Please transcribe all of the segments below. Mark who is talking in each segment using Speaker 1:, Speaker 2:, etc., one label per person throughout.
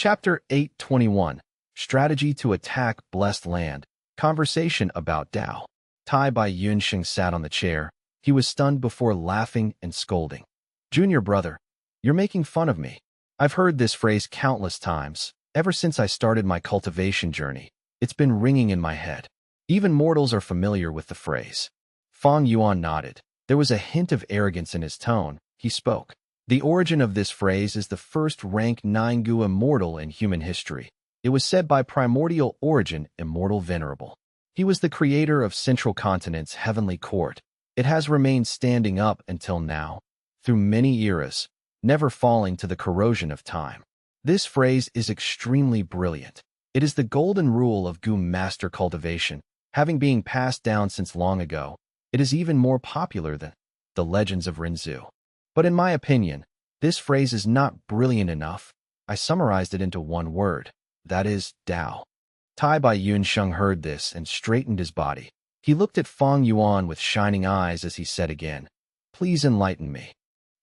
Speaker 1: Chapter 821 Strategy to Attack Blessed Land. Conversation about Tao. Tai Bai Yunxing sat on the chair. He was stunned before laughing and scolding. Junior brother, you're making fun of me. I've heard this phrase countless times. Ever since I started my cultivation journey, it's been ringing in my head. Even mortals are familiar with the phrase. Fang Yuan nodded. There was a hint of arrogance in his tone. He spoke. The origin of this phrase is the first rank 9 Gu immortal in human history. It was said by primordial origin, immortal venerable. He was the creator of Central Continent's heavenly court. It has remained standing up until now, through many eras, never falling to the corrosion of time. This phrase is extremely brilliant. It is the golden rule of Gu master cultivation, having been passed down since long ago. It is even more popular than the legends of Rinzhu. But in my opinion, this phrase is not brilliant enough. I summarized it into one word. That is Tao. Tai Bai Yunxing heard this and straightened his body. He looked at Fang Yuan with shining eyes as he said again, "Please enlighten me."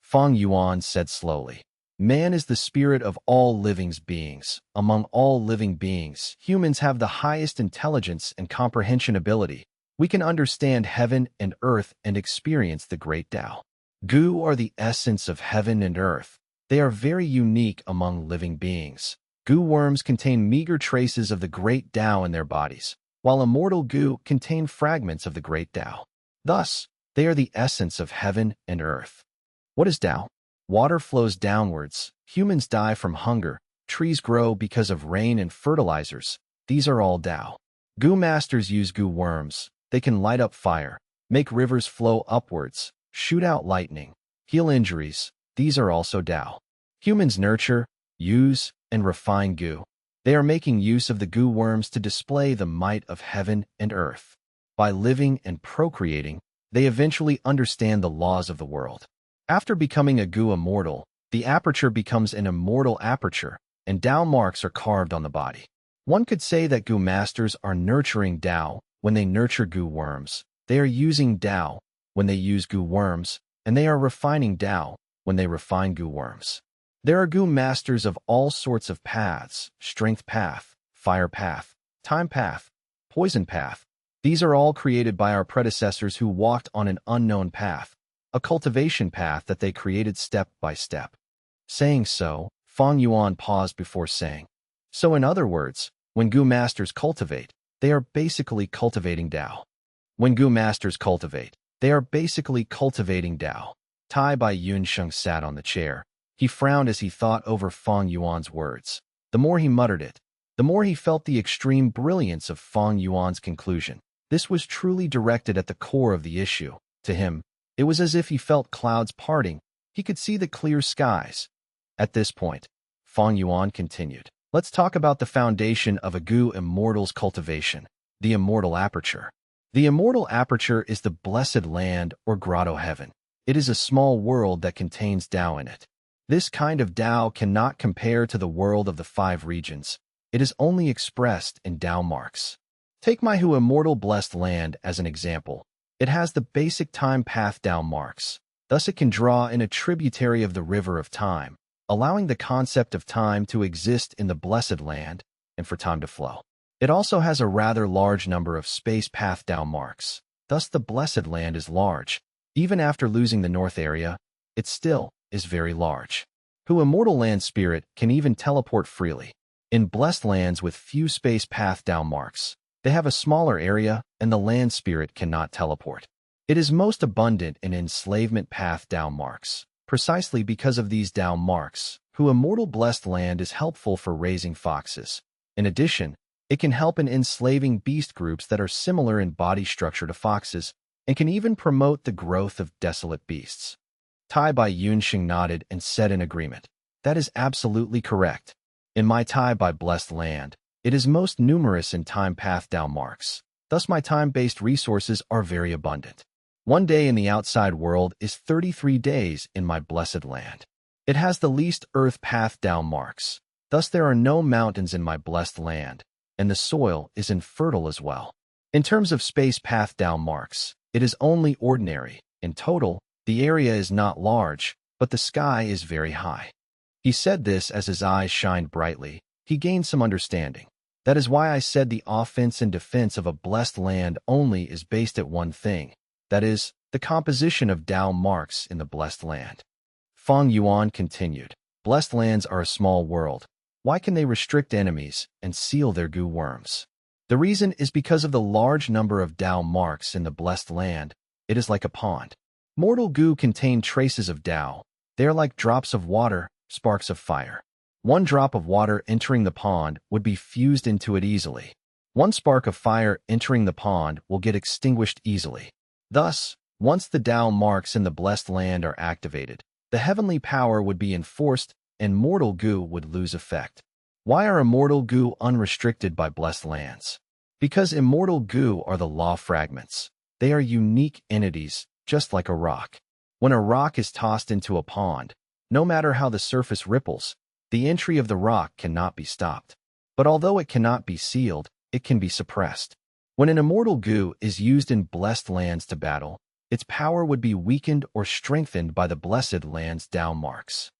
Speaker 1: Fang Yuan said slowly, "Man is the spirit of all living beings. Among all living beings, humans have the highest intelligence and comprehension ability. We can understand heaven and earth and experience the great Tao. Gu are the essence of heaven and earth. They are very unique among living beings. Gu worms contain meager traces of the great Tao in their bodies, while immortal Gu contain fragments of the great Tao. Thus, they are the essence of heaven and earth. What is Tao? Water flows downwards, humans die from hunger, trees grow because of rain and fertilizers. These are all Tao. Gu masters use Gu worms. They can light up fire, make rivers flow upwards, shoot out lightning, heal injuries. These are also Tao. Humans nurture, use, and refine Gu. They are making use of the Gu worms to display the might of heaven and earth. By living and procreating, they eventually understand the laws of the world. After becoming a Gu immortal, the aperture becomes an immortal aperture, and Tao marks are carved on the body. One could say that Gu masters are nurturing Tao when they nurture Gu worms. They are using Tao when they use Gu worms, and they are refining Tao when they refine Gu worms. There are Gu masters of all sorts of paths: strength path, fire path, time path, poison path. These are all created by our predecessors who walked on an unknown path, a cultivation path that they created step by step. Saying so, Fang Yuan paused before saying, "So in other words, when Gu masters cultivate, they are basically cultivating Tao." When Gu masters cultivate, they are basically cultivating Tao. Tai Bai Yunxing sat on the chair. He frowned as he thought over Fang Yuan's words. The more he muttered it, the more he felt the extreme brilliance of Fang Yuan's conclusion. This was truly directed at the core of the issue. To him, it was as if he felt clouds parting. He could see the clear skies. At this point, Fang Yuan continued, "Let's talk about the foundation of a Gu immortal's cultivation, the immortal aperture. The immortal aperture is the blessed land or grotto heaven. It is a small world that contains Tao in it. This kind of Tao cannot compare to the world of the 5 regions. It is only expressed in Tao marks. Take my Hu immortal blessed land as an example. It has the basic time path Tao marks. Thus it can draw in a tributary of the river of time, allowing the concept of time to exist in the blessed land and for time to flow. It also has a rather large number of space path Tao marks. Thus the blessed land is large. Even after losing the north area, it still is very large. Hu immortal land spirit can even teleport freely. In blessed lands with few space path Tao marks, they have a smaller area and the land spirit cannot teleport. It is most abundant in enslavement path Tao marks. Precisely because of these Tao marks, Hu immortal blessed land is helpful for raising foxes. In addition, it can help in enslaving beast groups that are similar in body structure to foxes, and can even promote the growth of desolate beasts." Tai Bai Yunxing nodded and said in agreement, "That is absolutely correct. In my Tai Bai blessed land, it is most numerous in time path Tao marks. Thus my time-based resources are very abundant. 1 day in the outside world is 33 days in my blessed land. It has the least earth path Tao marks. Thus there are no mountains in my blessed land, and the soil is infertile as well. In terms of space path Tao marks, it is only ordinary. In total, the area is not large, but the sky is very high." He said this as his eyes shined brightly. he gained some understanding. That is why I said the offense and defense of a blessed land only is based at one thing, that is, the composition of Tao marks in the blessed land. Fang Yuan continued, blessed lands are a small world. Why can they restrict enemies and seal their goo worms? The reason is because of the large number of Tao marks in the blessed land. It is like a pond. Mortal goo contain traces of Tao. They are like drops of water, sparks of fire. One drop of water entering the pond would be fused into it easily. One spark of fire entering the pond will get extinguished easily. Thus, once the Tao marks in the blessed land are activated, the heavenly power would be enforced and mortal goo would lose effect. Why are immortal goo unrestricted by blessed lands? Because immortal goo are the law fragments. They are unique entities, just like a rock. When a rock is tossed into a pond, no matter how the surface ripples, the entry of the rock cannot be stopped. But although it cannot be sealed, it can be suppressed. When an immortal goo is used in blessed lands to battle, its power would be weakened or strengthened by the blessed land's Tao marks.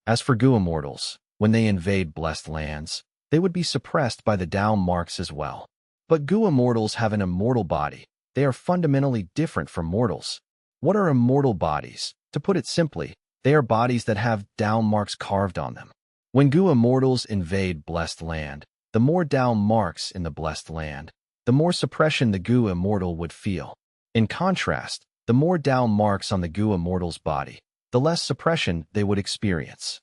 Speaker 1: As for goo immortals, when they invade blessed lands, they would be suppressed by the Tao marks as well. But goo immortals have an immortal body. They are fundamentally different from mortals. What are immortal bodies? To put it simply, they are bodies that have Tao marks carved on them. When goo immortals invade blessed land, the more Tao marks in the blessed land, the more suppression the goo immortal would feel. In contrast, the more Tao marks on the goo immortal's body, the less suppression they would experience.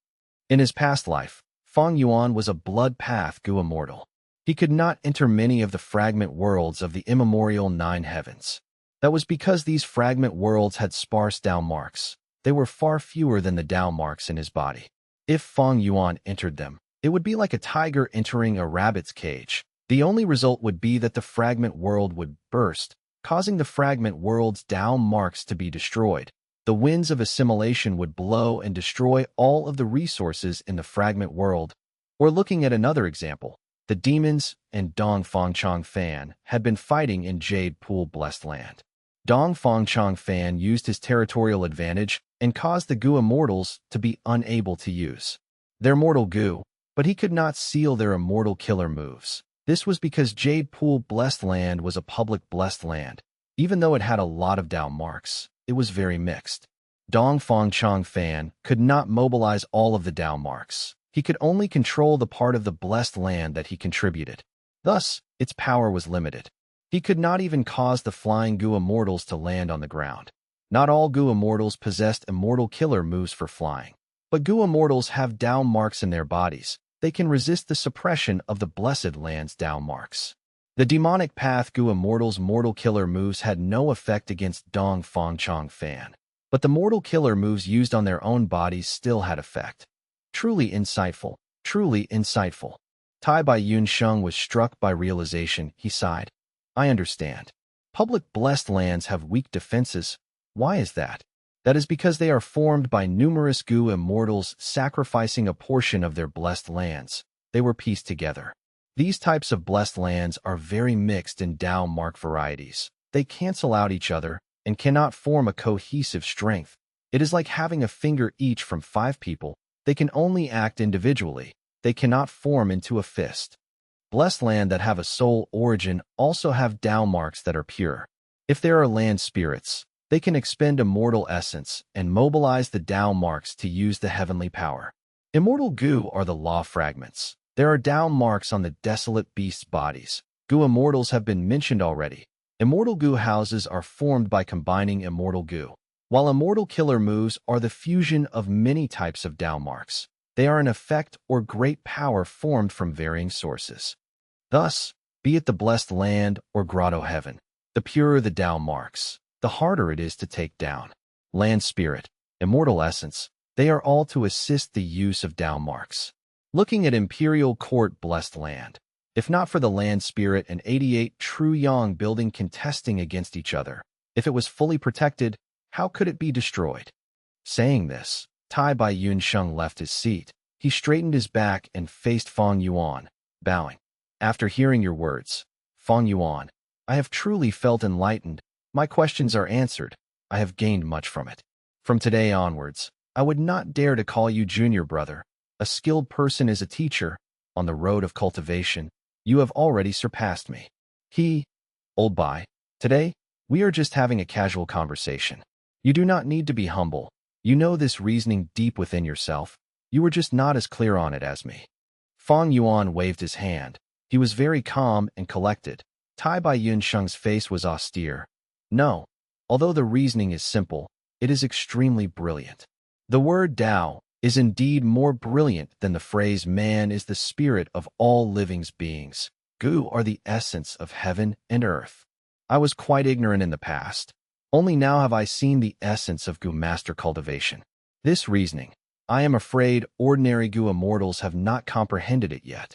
Speaker 1: In his past life, Fang Yuan was a blood path goo immortal. He could not enter many of the fragment worlds of the immemorial 9 heavens. That was because these fragment worlds had sparse Tao marks. They were far fewer than the Tao marks in his body. If Fang Yuan entered them, it would be like a tiger entering a rabbit's cage. The only result would be that the fragment world would burst, causing the fragment world's Tao marks to be destroyed. The winds of assimilation would blow and destroy all of the resources in the fragment world. Or looking at another example, the demons and Dong Fangchong Fan had been fighting in Jade Pool Blessed Land. Dong Fangchong Fan used his territorial advantage and caused the goo immortals to be unable to use their mortal goo, but he could not seal their immortal killer moves. This was because Jade Pool Blessed Land was a public blessed land. Even though it had a lot of Tao marks, it was very mixed. Dong Fangchong Fan could not mobilize all of the Tao marks. He could only control the part of the blessed land that he contributed. Thus, its power was limited. He could not even cause the flying goo immortals to land on the ground. Not all goo immortals possessed immortal killer moves for flying. But goo immortals have Tao marks in their bodies. They can resist the suppression of the blessed land's Tao marks. The demonic path goo immortals' mortal killer moves had no effect against Dong Fangchong Fan. But the mortal killer moves used on their own bodies still had effect. Truly insightful, truly insightful. Tai Bai Yun Sheng was struck by realization. He sighed. I understand. Public blessed lands have weak defenses. Why is that? That is because they are formed by numerous goo immortals sacrificing a portion of their blessed lands. They were pieced together. These types of blessed lands are very mixed in Tao mark varieties. They cancel out each other and cannot form a cohesive strength. It is like having a finger each from 5 people. They can only act individually. They cannot form into a fist. Blessed land that have a soul origin also have Tao marks that are pure. If there are land spirits, they can expend immortal essence and mobilize the Tao marks to use the heavenly power. Immortal goo are the law fragments. There are Tao marks on the desolate beasts' bodies. Goo immortals have been mentioned already. Immortal goo houses are formed by combining immortal goo. While immortal killer moves are the fusion of many types of Tao marks, they are an effect or great power formed from varying sources. Thus, be it the blessed land or grotto heaven, the purer the Tao marks, the harder it is to take down. Land spirit, immortal essence, they are all to assist the use of Tao marks. Looking at Imperial Court Blessed Land, if not for the land spirit and 88 true Yang building contesting against each other, if it was fully protected, how could it be destroyed? Saying this, Tai Bai Yun Sheng left his seat. He straightened his back and faced Fang Yuan, bowing. After hearing your words, Fang Yuan, I have truly felt enlightened. My questions are answered. I have gained much from it. From today onwards, I would not dare to call you junior brother. A skilled person is a teacher. on the road of cultivation, you have already surpassed me. Old Bai, today, we are just having a casual conversation. You do not need to be humble. You know this reasoning deep within yourself. You were just not as clear on it as me. Fang Yuan waved his hand. He was very calm and collected. Tai Bai Yunsheng's face was austere. No, although the reasoning is simple, it is extremely brilliant. The word Tao is indeed more brilliant than the phrase man is the spirit of all living beings. Gu are the essence of heaven and earth. I was quite ignorant in the past. Only now have I seen the essence of Gu master cultivation. This reasoning, I am afraid ordinary Gu immortals have not comprehended it yet.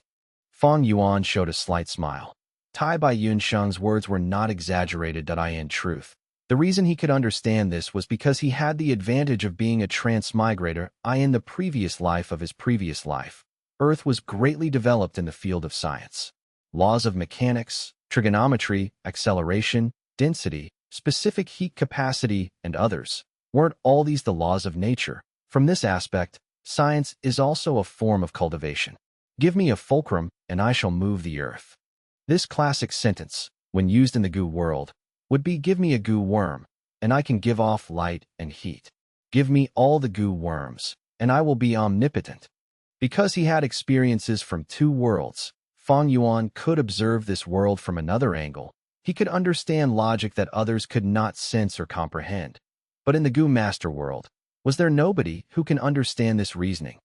Speaker 1: Fang Yuan showed a slight smile. Tai Bai Yunsheng's words were not exaggerated in truth. The reason he could understand this was because he had the advantage of being a transmigrator in the previous life of his previous life. Earth was greatly developed in the field of science. Laws of mechanics, trigonometry, acceleration, density, specific heat capacity, and others. Weren't all these the laws of nature? From this aspect, science is also a form of cultivation. Give me a fulcrum, and I shall move the earth. This classic sentence, when used in the Gu world, would be give me a Gu worm, and I can give off light and heat. Give me all the Gu worms, and I will be omnipotent. Because he had experiences from two worlds, Fang Yuan could observe this world from another angle. He could understand logic that others could not sense or comprehend. But in the Gu master world, was there nobody who can understand this reasoning?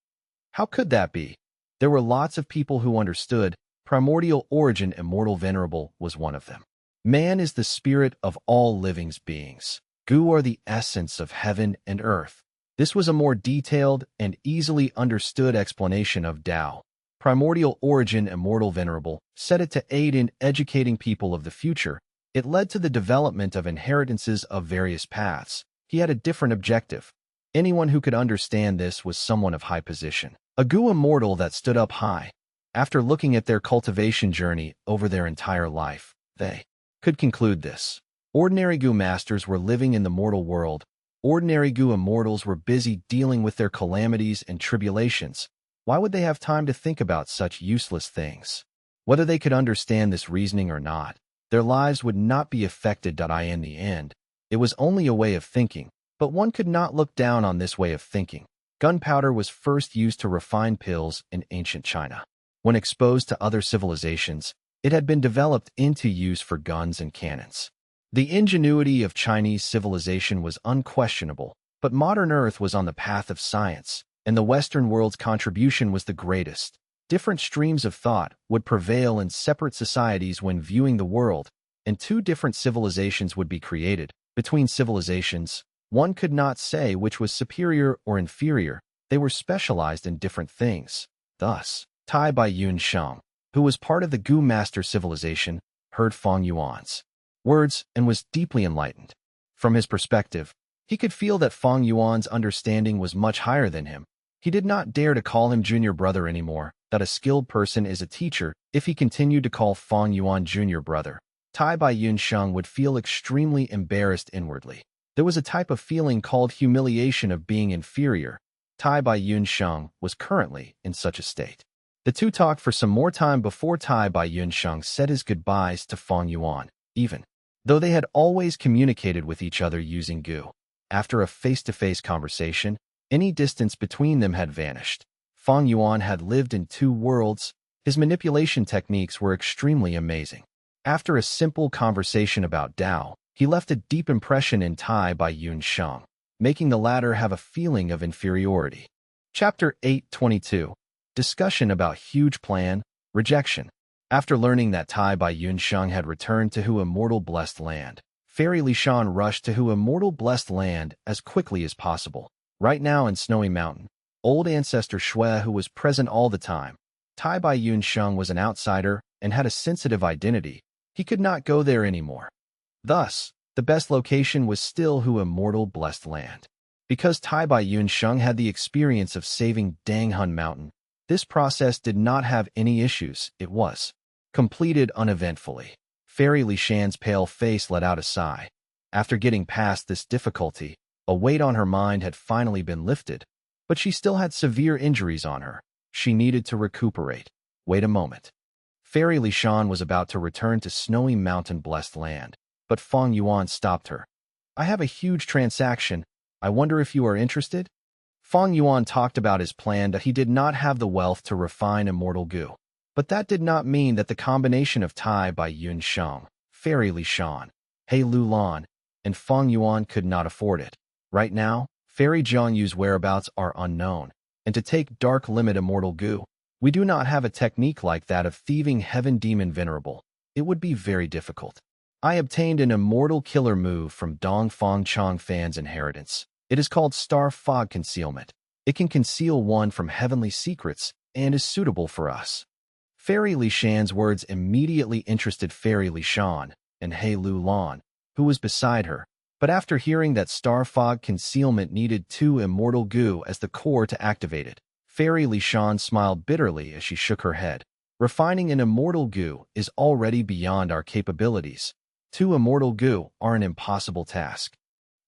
Speaker 1: How could that be? There were lots of people who understood. Primordial origin immortal venerable was one of them. Man is the spirit of all living beings. Gu are the essence of heaven and earth. This was a more detailed and easily understood explanation of Tao. Primordial origin immortal venerable set it to aid in educating people of the future. It led to the development of inheritances of various paths. He had a different objective. Anyone who could understand this was someone of high position. A Gu immortal that stood up high. After looking at their cultivation journey over their entire life, they could conclude this. Ordinary Gu masters were living in the mortal world. Ordinary Gu immortals were busy dealing with their calamities and tribulations. Why would they have time to think about such useless things? Whether they could understand this reasoning or not, their lives would not be affected. In the end, it was only a way of thinking, but one could not look down on this way of thinking. Gunpowder was first used to refine pills in ancient China. When exposed to other civilizations, it had been developed into use for guns and cannons. The ingenuity of Chinese civilization was unquestionable, but modern Earth was on the path of science, and the Western world's contribution was the greatest. Different streams of thought would prevail in separate societies when viewing the world, and two different civilizations would be created. Between civilizations, one could not say which was superior or inferior. They were specialized in different things. Thus, Tai Bai Yunsheng, who was part of the Gu master civilization, heard Fang Yuan's words and was deeply enlightened. From his perspective, he could feel that Fang Yuan's understanding was much higher than him. He did not dare to call him junior brother anymore. That a skilled person is a teacher. If he continued to call Fang Yuan junior brother, Tai Bai Yunsheng would feel extremely embarrassed inwardly. There was a type of feeling called humiliation of being inferior. Tai Bai Yunsheng was currently in such a state. The two talked for some more time before Tai Bai Yunsheng said his goodbyes to Fang Yuan, even though they had always communicated with each other using Gu. After a face-to-face conversation, any distance between them had vanished. Fang Yuan had lived in two worlds. His manipulation techniques were extremely amazing. After a simple conversation about Tao, he left a deep impression in Tai Bai Yunsheng, making the latter have a feeling of inferiority. Chapter 8:22. Discussion about huge plan, rejection. After learning that Tai Bai Yunsheng had returned to Hu Immortal Blessed Land, Fairy Li Shan rushed to Hu Immortal Blessed Land as quickly as possible. Right now in Snowy Mountain, old ancestor Shui, who was present all the time. Tai Bai Yunsheng was an outsider and had a sensitive identity. He could not go there anymore. Thus, the best location was still Hu Immortal Blessed Land. Because Tai Bai Yunsheng had the experience of saving Danghun Mountain, this process did not have any issues. It was completed uneventfully. Fairy Li Shan's pale face let out a sigh. After getting past this difficulty, a weight on her mind had finally been lifted, but she still had severe injuries on her. She needed to recuperate. Wait a moment. Fairy Lishan was about to return to snowy mountain-blessed land, but Fang Yuan stopped her. I have a huge transaction. I wonder if you are interested? Fang Yuan talked about his plan that he did not have the wealth to refine immortal goo. But that did not mean that the combination of Tai by Yun Sheng, Fairy Lishan, He Lulan, and Fang Yuan could not afford it. Right now, Fairy Jianyu's whereabouts are unknown, and to take Dark Limit immortal goo, we do not have a technique like that of thieving Heaven Demon Venerable. It would be very difficult. I obtained an immortal killer move from Dong Fong Chong Fan's inheritance. It is called Star Fog Concealment. It can conceal one from heavenly secrets and is suitable for us. Fairy Lishan's words immediately interested Fairy Lishan and He Lulan, who was beside her. But after hearing that Star Fog Concealment needed 2 immortal goo as the core to activate it, Fairy Lishan smiled bitterly as she shook her head. Refining an immortal goo is already beyond our capabilities. 2 immortal goo are an impossible task.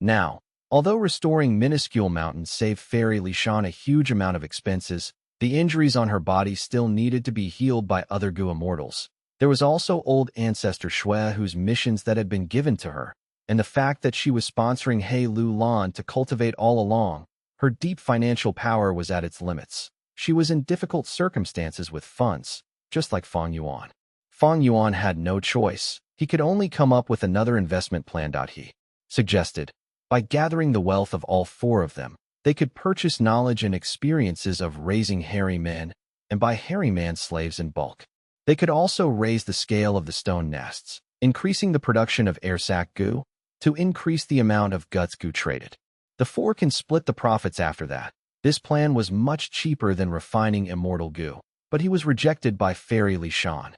Speaker 1: Now, although restoring minuscule mountains saved Fairy Lishan a huge amount of expenses, the injuries on her body still needed to be healed by other goo immortals. There was also old ancestor Shui whose missions that had been given to her, and the fact that she was sponsoring He Lulan to cultivate all along. Her deep financial power was at its limits. She was in difficult circumstances with funds, just like Fang Yuan. Fang Yuan had no choice. He could only come up with another investment plan. He suggested, by gathering the wealth of all 4 of them, they could purchase knowledge and experiences of raising hairy men, and buy hairy man slaves in bulk. They could also raise the scale of the stone nests, increasing the production of air sac goo, to increase the amount of guts goo traded. The 4 can split the profits after that. This plan was much cheaper than refining immortal goo, but he was rejected by Fairy Lishan.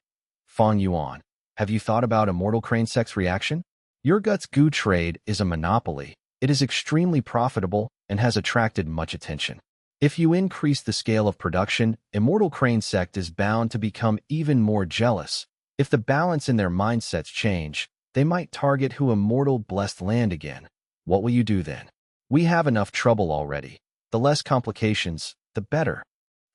Speaker 1: Fang Yuan, have you thought about immortal crane sect's reaction? Your guts goo trade is a monopoly. It is extremely profitable and has attracted much attention. If you increase the scale of production, immortal crane sect is bound to become even more jealous. If the balance in their mindsets change, they might target who immortal blessed land again. What will you do then? We have enough trouble already. The less complications, the better.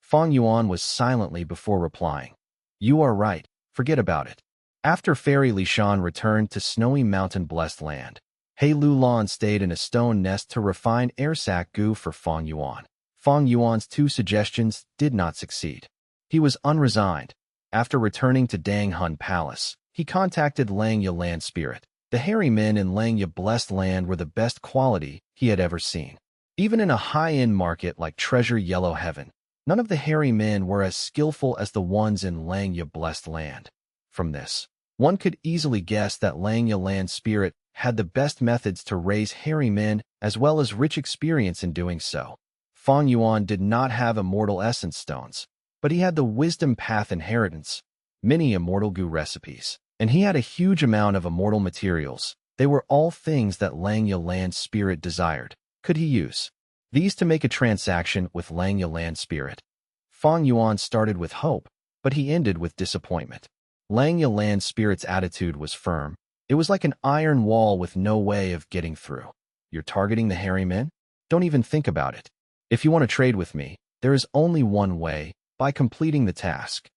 Speaker 1: Fang Yuan was silently before replying. You are right. Forget about it. After Fairy Lishan returned to snowy mountain-blessed land, He Lulan stayed in a stone nest to refine air sac goo for Fang Yuan. Fang Yuan's 2 suggestions did not succeed. He was unresigned. After returning to Dang Hun Palace, he contacted Langya Land Spirit. The hairy men in Langya Blessed Land were the best quality he had ever seen. Even in a high-end market like Treasure Yellow Heaven, none of the hairy men were as skillful as the ones in Langya Blessed Land. From this, one could easily guess that Langya Land Spirit had the best methods to raise hairy men as well as rich experience in doing so. Fang Yuan did not have immortal essence stones, but he had the wisdom path inheritance, many immortal goo recipes, and he had a huge amount of immortal materials. They were all things that Langya Land Spirit desired. Could he use these to make a transaction with Langya Land Spirit? Fang Yuan started with hope, but he ended with disappointment. Langya Land Spirit's attitude was firm. It was like an iron wall with no way of getting through. You're targeting the hairy men? Don't even think about it. If you want to trade with me, there is only one way, by completing the task.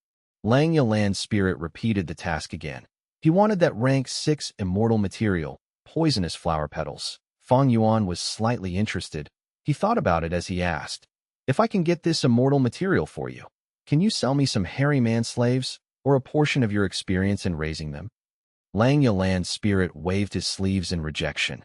Speaker 1: Langya Land Spirit repeated the task again. He wanted that rank 6 immortal material, poisonous flower petals. Fang Yuan was slightly interested. He thought about it as he asked, if I can get this immortal material for you, can you sell me some hairy man slaves, or a portion of your experience in raising them? Langya Land Spirit waved his sleeves in rejection.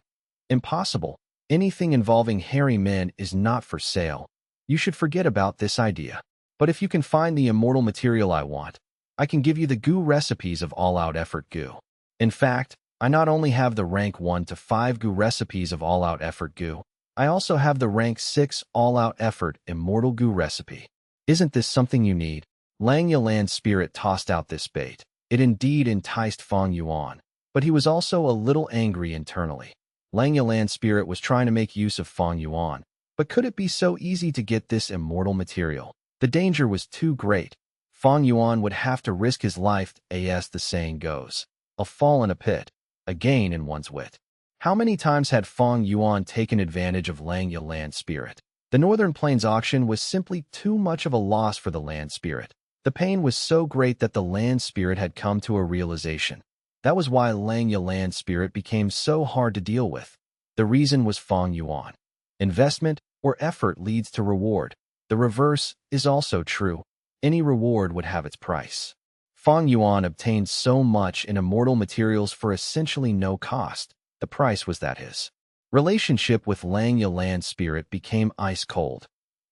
Speaker 1: Impossible. Anything involving hairy men is not for sale. You should forget about this idea. But if you can find the immortal material I want, I can give you the goo recipes of all-out effort goo. In fact, I not only have the rank 1 to 5 goo recipes of all-out effort goo, I also have the rank 6 all-out effort immortal goo recipe. Isn't this something you need? Langya Land Spirit tossed out this bait. It indeed enticed Fang Yuan, but he was also a little angry internally. Langya Land Spirit was trying to make use of Fang Yuan, but could it be so easy to get this immortal material? The danger was too great. Fang Yuan would have to risk his life, as the saying goes. A fall in a pit, a gain in one's wit. How many times had Fang Yuan taken advantage of Langya Land Spirit? The Northern Plains auction was simply too much of a loss for the Land Spirit. The pain was so great that the land spirit had come to a realization. That was why Langya land spirit became so hard to deal with. The reason was Fang Yuan. Investment or effort leads to reward. The reverse is also true. Any reward would have its price. Fang Yuan obtained so much in immortal materials for essentially no cost. The price was that his relationship with Langya land spirit became ice cold.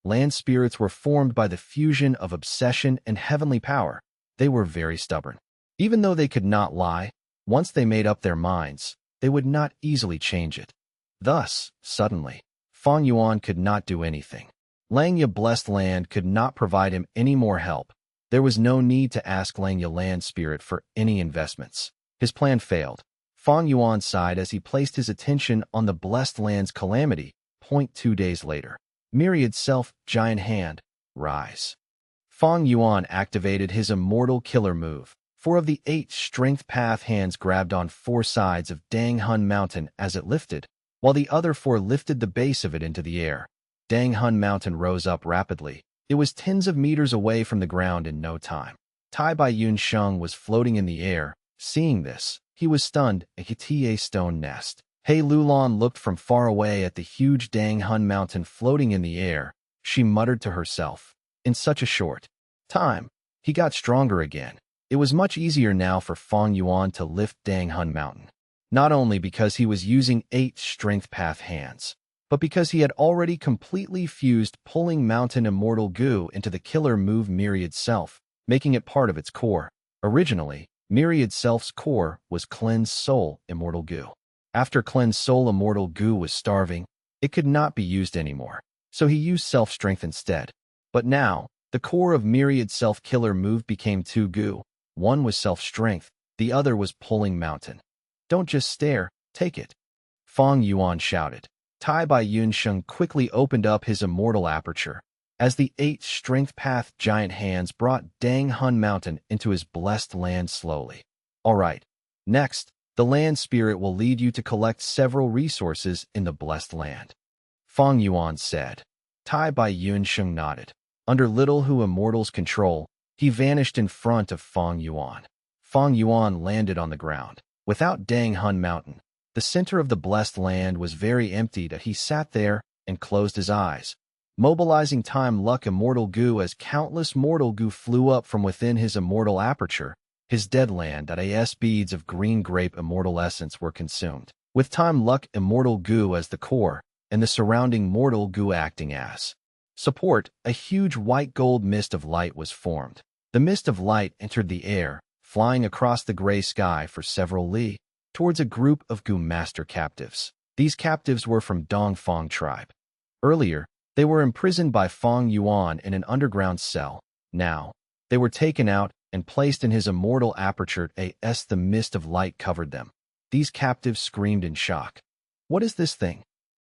Speaker 1: Land spirits were formed by the fusion of obsession and heavenly power. They were very stubborn. Even though they could not lie, once they made up their minds, they would not easily change it. Thus, suddenly, Fang Yuan could not do anything. Langya blessed land could not provide him any more help. There was no need to ask Langya land spirit for any investments. His plan failed. Fang Yuan sighed as he placed his attention on the blessed land's calamity. 2 days later. Myriad self, giant hand, rise. Fang Yuan activated his immortal killer move. 4 of the 8 strength path hands grabbed on 4 sides of Dang Hun Mountain as it lifted, while the other 4 lifted the base of it into the air. Dang Hun Mountain rose up rapidly. It was tens of meters away from the ground in no time. Tai Bai Yun Sheng was floating in the air. Seeing this, he was stunned. A stone nest. He Lulan looked from far away at the huge Dang Hun Mountain floating in the air. She muttered to herself. In such a short time, he got stronger again. It was much easier now for Fang Yuan to lift Dang Hun Mountain. Not only because he was using 8 strength path hands, but because he had already completely fused pulling mountain immortal goo into the killer move Myriad Self, making it part of its core. Originally, Myriad Self's core was Cleanse Soul Immortal Goo. After Cleanse Soul Immortal Goo was starving, it could not be used anymore, so he used Self-Strength instead. But now, the core of Myriad Self-Killer move became 2 goo. One was Self-Strength, the other was Pulling Mountain. Don't just stare, take it. Fang Yuan shouted. Tai Bai Yun Sheng quickly opened up his immortal aperture. As the 8 strength path giant hands brought Dang Hun Mountain into his blessed land slowly. Alright, next, the land spirit will lead you to collect several resources in the blessed land. Fang Yuan said. Tai Bai Yun Sheng nodded. Under Little Hu Immortal's control, he vanished in front of Fang Yuan. Fang Yuan landed on the ground. Without Dang Hun Mountain, the center of the blessed land was very empty that he sat there and closed his eyes, mobilizing time luck immortal goo as countless mortal goo flew up from within his immortal aperture. His dead land that as beads of green grape immortal essence were consumed, with time luck immortal goo as the core, and the surrounding mortal goo acting as support. A huge white gold mist of light was formed. The mist of light entered the air, flying across the gray sky for several li, towards a group of goo master captives. These captives were from Dongfang tribe. Earlier, they were imprisoned by Fang Yuan in an underground cell. Now, they were taken out and placed in his immortal aperture as the mist of light covered them. These captives screamed in shock. What is this thing?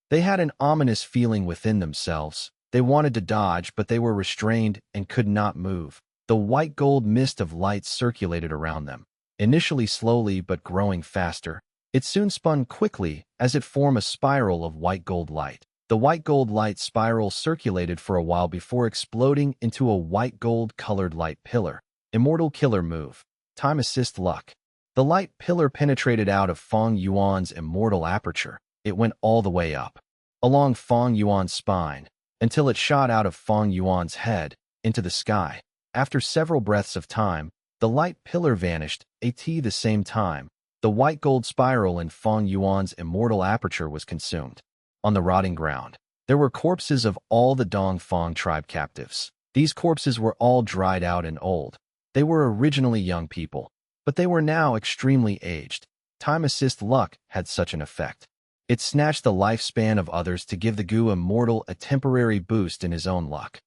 Speaker 1: They had an ominous feeling within themselves. They wanted to dodge, but they were restrained and could not move. The white gold mist of light circulated around them, initially slowly but growing faster. It soon spun quickly as it formed a spiral of white gold light. The white gold light spiral circulated for a while before exploding into a white gold colored light pillar. Immortal killer move. Time assist luck. The light pillar penetrated out of Fang Yuan's immortal aperture. It went all the way up, along Fang Yuan's spine, until it shot out of Fang Yuan's head, into the sky. After several breaths of time, the light pillar vanished. At the same time, the white gold spiral in Fang Yuan's immortal aperture was consumed. On the rotting ground, there were corpses of all the Dongfang tribe captives. These corpses were all dried out and old. They were originally young people, but they were now extremely aged. Time assist luck had such an effect. It snatched the lifespan of others to give the goo immortal a temporary boost in his own luck.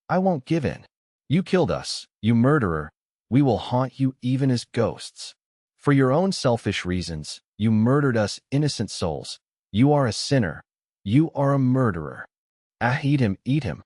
Speaker 1: I won't give in. You killed us, you murderer. We will haunt you even as ghosts. For your own selfish reasons, you murdered us innocent souls. You are a sinner. You are a murderer. Ah, eat him, eat him.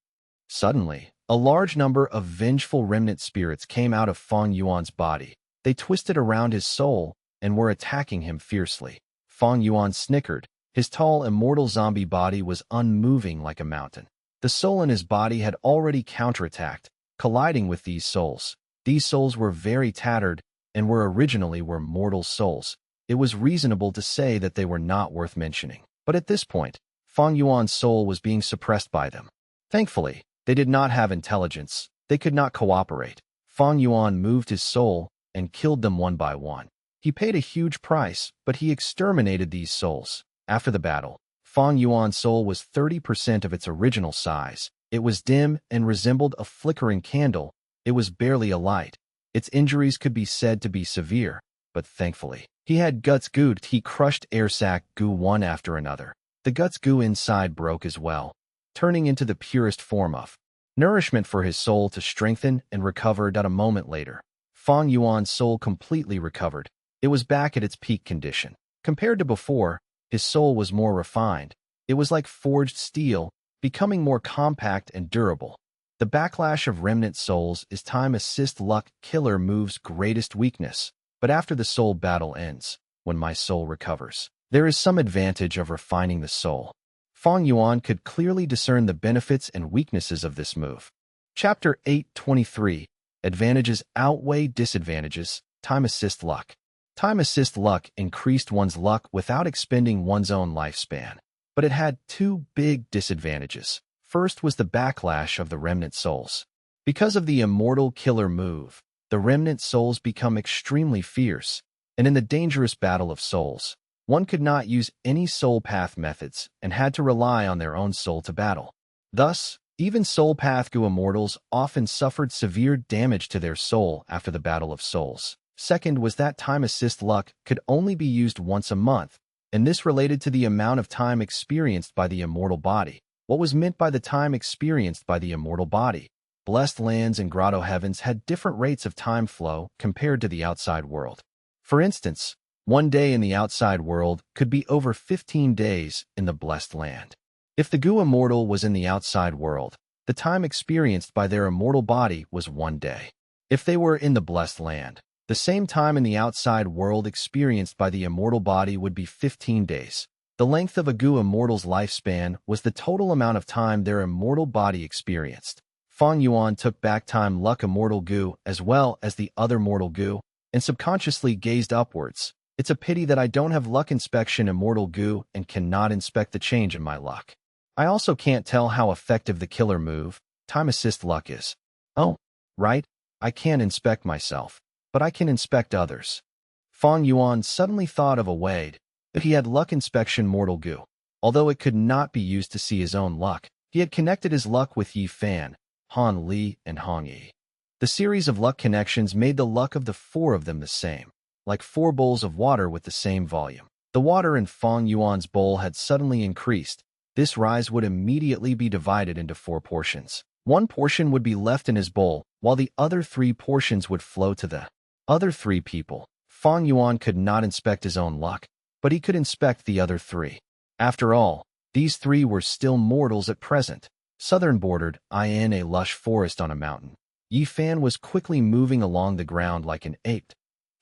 Speaker 1: Suddenly, a large number of vengeful remnant spirits came out of Fang Yuan's body. They twisted around his soul and were attacking him fiercely. Fang Yuan snickered. His tall, immortal zombie body was unmoving like a mountain. The soul in his body had already counterattacked. colliding with these souls. These souls were very tattered and were originally mortal souls. It was reasonable to say that they were not worth mentioning. But at this point, Fang Yuan's soul was being suppressed by them. Thankfully, they did not have intelligence. They could not cooperate. Fang Yuan moved his soul and killed them one by one. He paid a huge price, but he exterminated these souls. After the battle, Fang Yuan's soul was 30% of its original size. It was dim and resembled a flickering candle. It was barely alight. Its injuries could be said to be severe, but thankfully, he had guts goo. He crushed air sac goo one after another. The guts goo inside broke as well, turning into the purest form of nourishment for his soul to strengthen and recover. A moment later, Fang Yuan's soul completely recovered. It was back at its peak condition. Compared to before, his soul was more refined. It was like forged steel, becoming more compact and durable. The backlash of remnant souls is time assist luck killer move's greatest weakness. But after the soul battle ends, when my soul recovers, there is some advantage of refining the soul. Fang Yuan could clearly discern the benefits and weaknesses of this move. Chapter 8:23 Advantages outweigh disadvantages. Time assist luck. Time assist luck increased one's luck without expending one's own lifespan. But it had two big disadvantages. First was the backlash of the remnant souls. Because of the immortal killer move, the remnant souls become extremely fierce, and in the dangerous battle of souls, one could not use any soul path methods and had to rely on their own soul to battle. Thus, even soul path goo immortals often suffered severe damage to their soul after the battle of souls. Second was that time assist luck could only be used once a month, and this related to the amount of time experienced by the immortal body. What was meant by the time experienced by the immortal body? Blessed lands and grotto heavens had different rates of time flow compared to the outside world. For instance, one day in the outside world could be over 15 days in the blessed land. If the goo immortal was in the outside world, the time experienced by their immortal body was 1 day. If they were in the blessed land, the same time in the outside world experienced by the immortal body would be 15 days. The length of a goo immortal's lifespan was the total amount of time their immortal body experienced. Fang Yuan took back time luck immortal goo as well as the other mortal goo and subconsciously gazed upwards. It's a pity that I don't have luck inspection immortal goo and cannot inspect the change in my luck. I also can't tell how effective the killer move, time assist luck is. Oh, right, I can't inspect myself, but I can inspect others. Fang Yuan suddenly thought of a way that he had luck inspection mortal goo. Although it could not be used to see his own luck, he had connected his luck with Yi Fan, Han Li, and Hong Yi. The series of luck connections made the luck of the four of them the same, like 4 bowls of water with the same volume. The water in Fang Yuan's bowl had suddenly increased. This rise would immediately be divided into 4 portions. 1 portion would be left in his bowl, while the other 3 portions would flow to the other 3 people. Fang Yuan could not inspect his own luck, but he could inspect the other 3. After all, these 3 were still mortals at present. Southern bordered in a lush forest on a mountain. Yi Fan was quickly moving along the ground like an ape.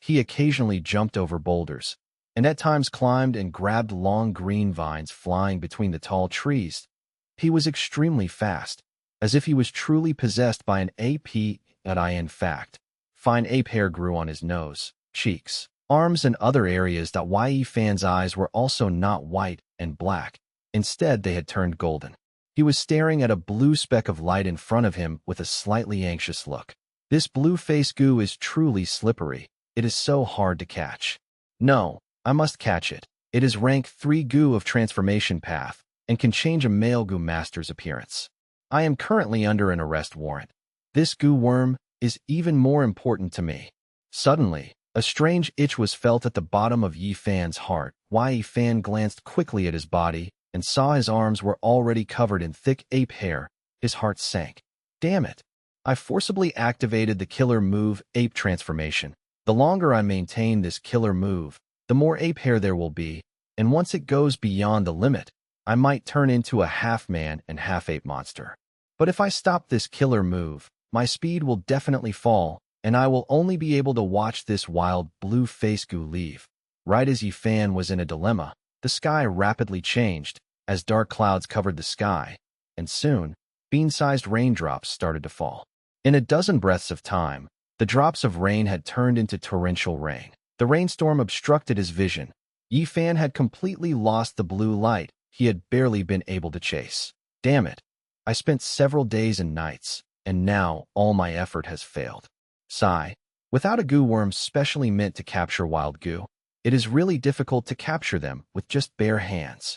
Speaker 1: He occasionally jumped over boulders, and at times climbed and grabbed long green vines flying between the tall trees. He was extremely fast, as if he was truly possessed by an ape. In fact, fine ape hair grew on his nose, cheeks, arms, and other areas. Yi Fan's eyes were also not white and black. Instead, they had turned golden. He was staring at a blue speck of light in front of him with a slightly anxious look. This blue face goo is truly slippery. It is so hard to catch. No, I must catch it. It is rank 3 goo of transformation path and can change a male goo master's appearance. I am currently under an arrest warrant. This goo worm is even more important to me. Suddenly, a strange itch was felt at the bottom of Yi Fan's heart. Yi Fan glanced quickly at his body and saw his arms were already covered in thick ape hair. His heart sank. Damn it. I forcibly activated the killer move, ape transformation. The longer I maintain this killer move, the more ape hair there will be, and once it goes beyond the limit, I might turn into a half-man and half-ape monster. But if I stop this killer move, my speed will definitely fall, and I will only be able to watch this wild blue face goo leave. Right as Yi Fan was in a dilemma, the sky rapidly changed, as dark clouds covered the sky, and soon, bean-sized raindrops started to fall. In a dozen breaths of time, the drops of rain had turned into torrential rain. The rainstorm obstructed his vision. Yi Fan had completely lost the blue light he had barely been able to chase. Damn it. I spent several days and nights, and now all my effort has failed. Sigh. Without a goo worm specially meant to capture wild goo, it is really difficult to capture them with just bare hands.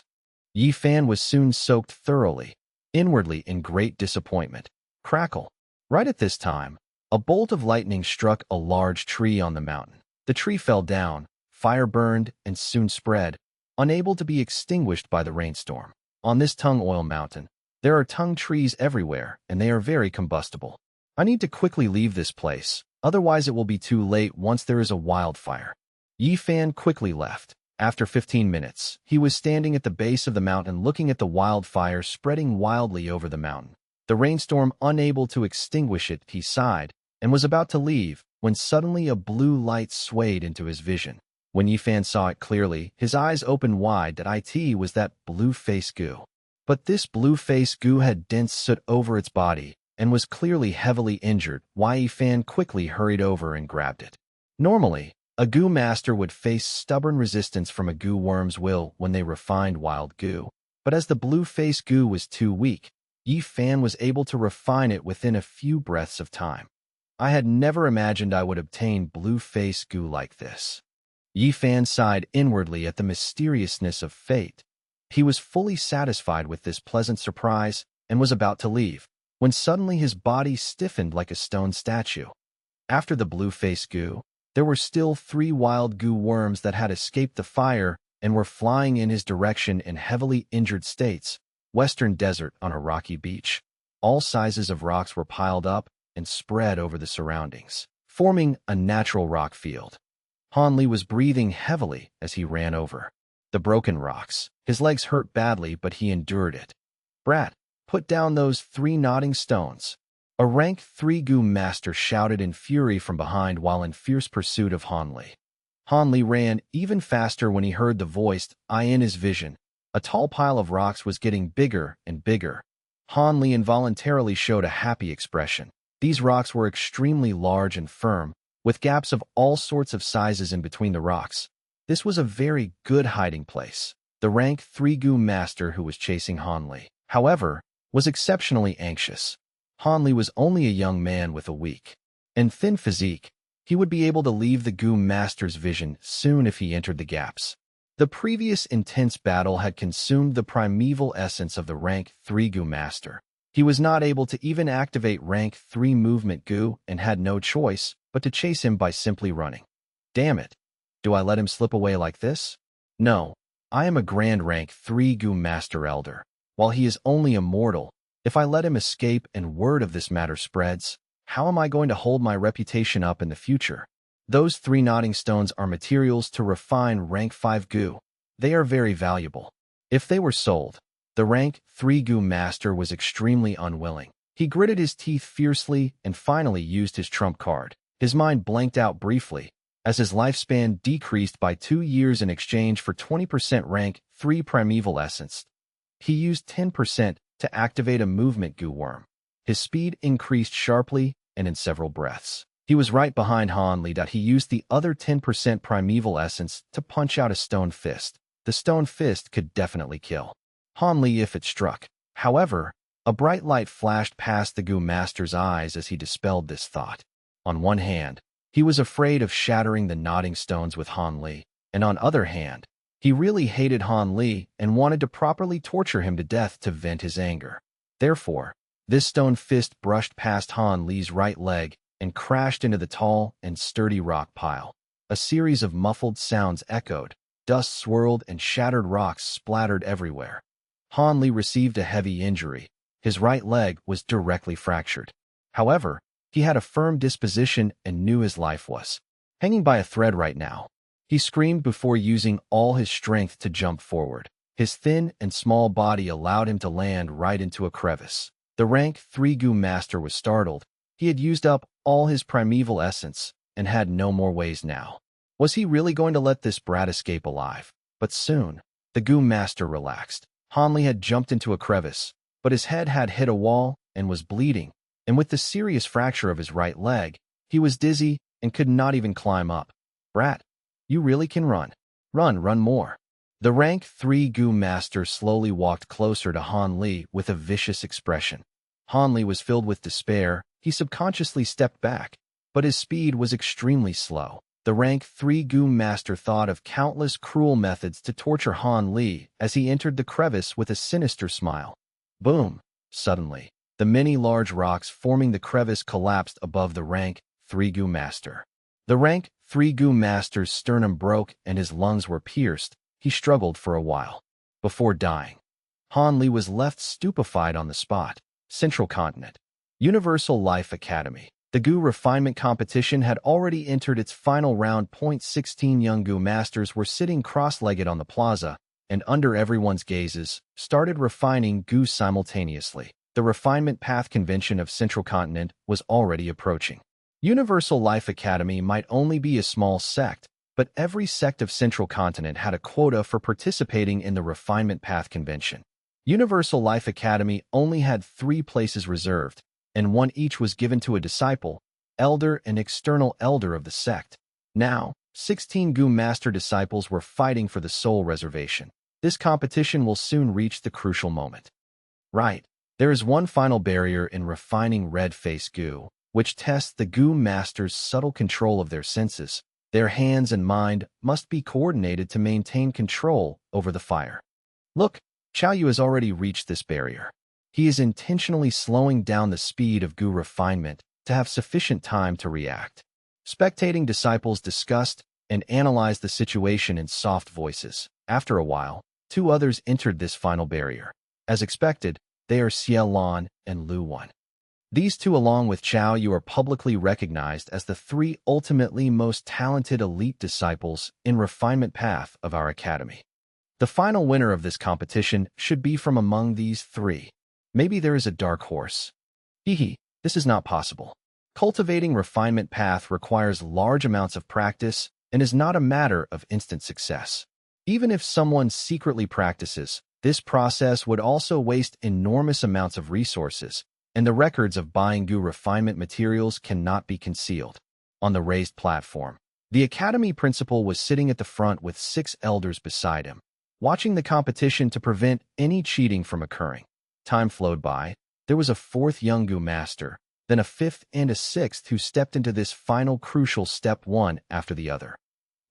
Speaker 1: Yi Fan was soon soaked thoroughly, inwardly in great disappointment. Crackle. Right at this time, a bolt of lightning struck a large tree on the mountain. The tree fell down, fire burned, and soon spread, unable to be extinguished by the rainstorm. On this tung oil mountain, there are tung trees everywhere, and they are very combustible. I need to quickly leave this place, otherwise it will be too late once there is a wildfire. Yi Fan quickly left. After 15 minutes, he was standing at the base of the mountain looking at the wildfire spreading wildly over the mountain. The rainstorm unable to extinguish it, he sighed, and was about to leave, when suddenly a blue light swayed into his vision. When Yi Fan saw it clearly, his eyes opened wide. That it was that blue-face goo. But this blue-face goo had dense soot over its body, and was clearly heavily injured. Yi Fan quickly hurried over and grabbed it. Normally, a goo master would face stubborn resistance from a goo worm's will when they refined wild goo, but as the blue-face goo was too weak, Yi Fan was able to refine it within a few breaths of time. I had never imagined I would obtain blue-face goo like this. Yi Fan sighed inwardly at the mysteriousness of fate. He was fully satisfied with this pleasant surprise and was about to leave, when suddenly his body stiffened like a stone statue. After the blue-face goo, there were still 3 wild goo worms that had escaped the fire and were flying in his direction in heavily injured states. Western desert on a rocky beach. All sizes of rocks were piled up and spread over the surroundings, forming a natural rock field. Han Li was breathing heavily as he ran over the broken rocks. His legs hurt badly, but he endured it. Brat, put down those 3 nodding stones. A rank 3 goo master shouted in fury from behind while in fierce pursuit of Han Li. Han Li ran even faster when he heard the voiced "I" in his vision. A tall pile of rocks was getting bigger and bigger. Han Li involuntarily showed a happy expression. These rocks were extremely large and firm, with gaps of all sorts of sizes in between the rocks. This was a very good hiding place. The rank 3 goo master who was chasing Han Li, however, was exceptionally anxious. Han Li was only a young man with a weak and thin physique. He would be able to leave the goo master's vision soon if he entered the gaps. The previous intense battle had consumed the primeval essence of the rank 3 goo master. He was not able to even activate rank 3 movement goo and had no choice but to chase him by simply running. Damn it. Do I let him slip away like this? No. I am a grand rank 3 goo master elder. While he is only a mortal, if I let him escape and word of this matter spreads, how am I going to hold my reputation up in the future? Those 3 nodding stones are materials to refine rank 5 goo. They are very valuable. If they were sold, the rank 3 goo master was extremely unwilling. He gritted his teeth fiercely and finally used his trump card. His mind blanked out briefly, as his lifespan decreased by 2 years in exchange for 20% rank 3 primeval essence. He used 10% to activate a movement goo worm. His speed increased sharply and in several breaths. He was right behind Han Li. He used the other 10% primeval essence to punch out a stone fist. The stone fist could definitely kill Han Li if it struck. However, a bright light flashed past the goo master's eyes as he dispelled this thought. On one hand, he was afraid of shattering the nodding stones with Han Li, and on other hand, he really hated Han Li and wanted to properly torture him to death to vent his anger. Therefore, this stone fist brushed past Han Li's right leg and crashed into the tall and sturdy rock pile. A series of muffled sounds echoed, dust swirled, and shattered rocks splattered everywhere. Han Li received a heavy injury. His right leg was directly fractured. However, he had a firm disposition and knew his life was hanging by a thread right now. He screamed before using all his strength to jump forward. His thin and small body allowed him to land right into a crevice. The rank 3 goo master was startled. He had used up all his primeval essence and had no more ways now. Was he really going to let this brat escape alive? But soon, the goo master relaxed. Han Li had jumped into a crevice, but his head had hit a wall and was bleeding. and with the serious fracture of his right leg, he was dizzy and could not even climb up. "Brat, you really can run. Run more." The rank 3 Gu master slowly walked closer to Han Li with a vicious expression. Han Li was filled with despair. He subconsciously stepped back, but his speed was extremely slow. The rank 3 Gu master thought of countless cruel methods to torture Han Li as he entered the crevice with a sinister smile. Boom! Suddenly, the many large rocks forming the crevice collapsed above the rank 3 Gu master. The rank 3 Gu master's sternum broke and his lungs were pierced. He struggled for a while before dying. Han Li was left stupefied on the spot. Central Continent. Universal Life Academy. The Gu refinement competition had already entered its final round. 16 young Gu masters were sitting cross-legged on the plaza, and under everyone's gazes, started refining Gu simultaneously. The refinement path convention of Central Continent was already approaching. Universal Life Academy might only be a small sect, but every sect of Central Continent had a quota for participating in the refinement path convention. Universal Life Academy only had 3 places reserved, and 1 each was given to a disciple, elder, and external elder of the sect. Now, 16 Gu master disciples were fighting for the sole reservation. This competition will soon reach the crucial moment. Right, there is one final barrier in refining red-face Gu, which tests the Gu master's subtle control of their senses. Their hands and mind must be coordinated to maintain control over the fire. Look, Xiao Yu has already reached this barrier. He is intentionally slowing down the speed of Gu refinement to have sufficient time to react. Spectating disciples discussed and analyzed the situation in soft voices. After a while, 2 others entered this final barrier. As expected, they are Xie Lan and Lu Wan. These 2, along with Xiao Yu, are publicly recognized as the 3 ultimately most talented elite disciples in refinement path of our academy. The final winner of this competition should be from among these 3. Maybe there is a dark horse. Hehe, this is not possible. Cultivating refinement path requires large amounts of practice and is not a matter of instant success. Even if someone secretly practices, this process would also waste enormous amounts of resources, and the records of buying Gu refinement materials cannot be concealed. On the raised platform, the academy principal was sitting at the front with 6 elders beside him, watching the competition to prevent any cheating from occurring. Time flowed by. There was a 4th young Gu master, then a 5th and a 6th who stepped into this final crucial step one after the other.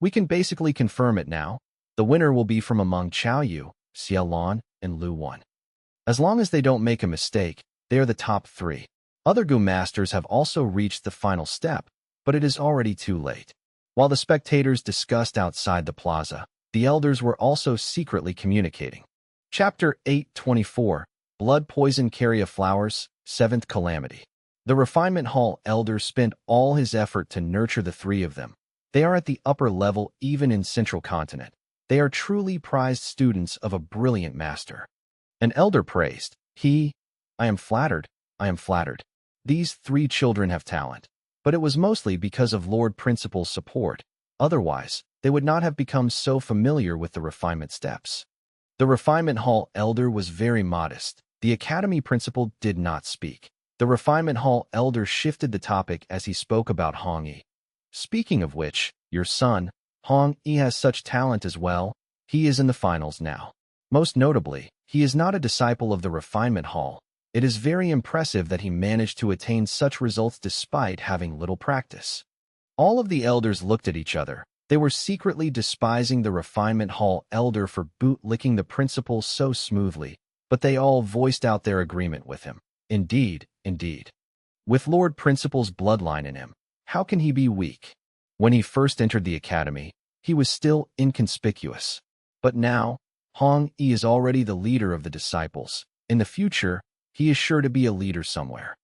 Speaker 1: We can basically confirm it now. The winner will be from among Xiao Yu, Xie Lan, and Lu Wan. As long as they don't make a mistake, they are the top 3. Other Gu masters have also reached the final step, but it is already too late. While the spectators discussed outside the plaza, the elders were also secretly communicating. Chapter 8:24, Blood Poison Carrier Flowers, 7th Calamity. The Refinement Hall elder spent all his effort to nurture the 3 of them. They are at the upper level even in Central Continent. They are truly prized students of a brilliant master. An elder praised. I am flattered. These 3 children have talent, but it was mostly because of Lord Principal's support. Otherwise, they would not have become so familiar with the refinement steps. The Refinement Hall elder was very modest. The academy principal did not speak. The Refinement Hall elder shifted the topic as he spoke about Hong Yi. Speaking of which, your son, Hong Yi, has such talent as well. He is in the finals now. Most notably, he is not a disciple of the Refinement Hall. It is very impressive that he managed to attain such results despite having little practice. All of the elders looked at each other. They were secretly despising the Refinement Hall elder for bootlicking the principal so smoothly, but they all voiced out their agreement with him. Indeed. With Lord Principal's bloodline in him, how can he be weak? When he first entered the academy, he was still inconspicuous. But now, Hong Yi is already the leader of the disciples. In the future, he is sure to be a leader somewhere.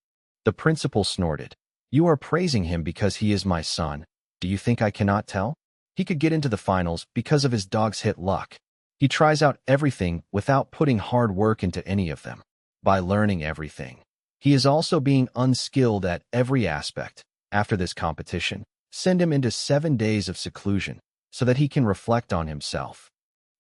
Speaker 1: The principal snorted. You are praising him because he is my son. Do you think I cannot tell? He could get into the finals because of his dog's hit luck. He tries out everything without putting hard work into any of them. By learning everything, he is also being unskilled at every aspect. After this competition, send him into 7 days of seclusion so that he can reflect on himself.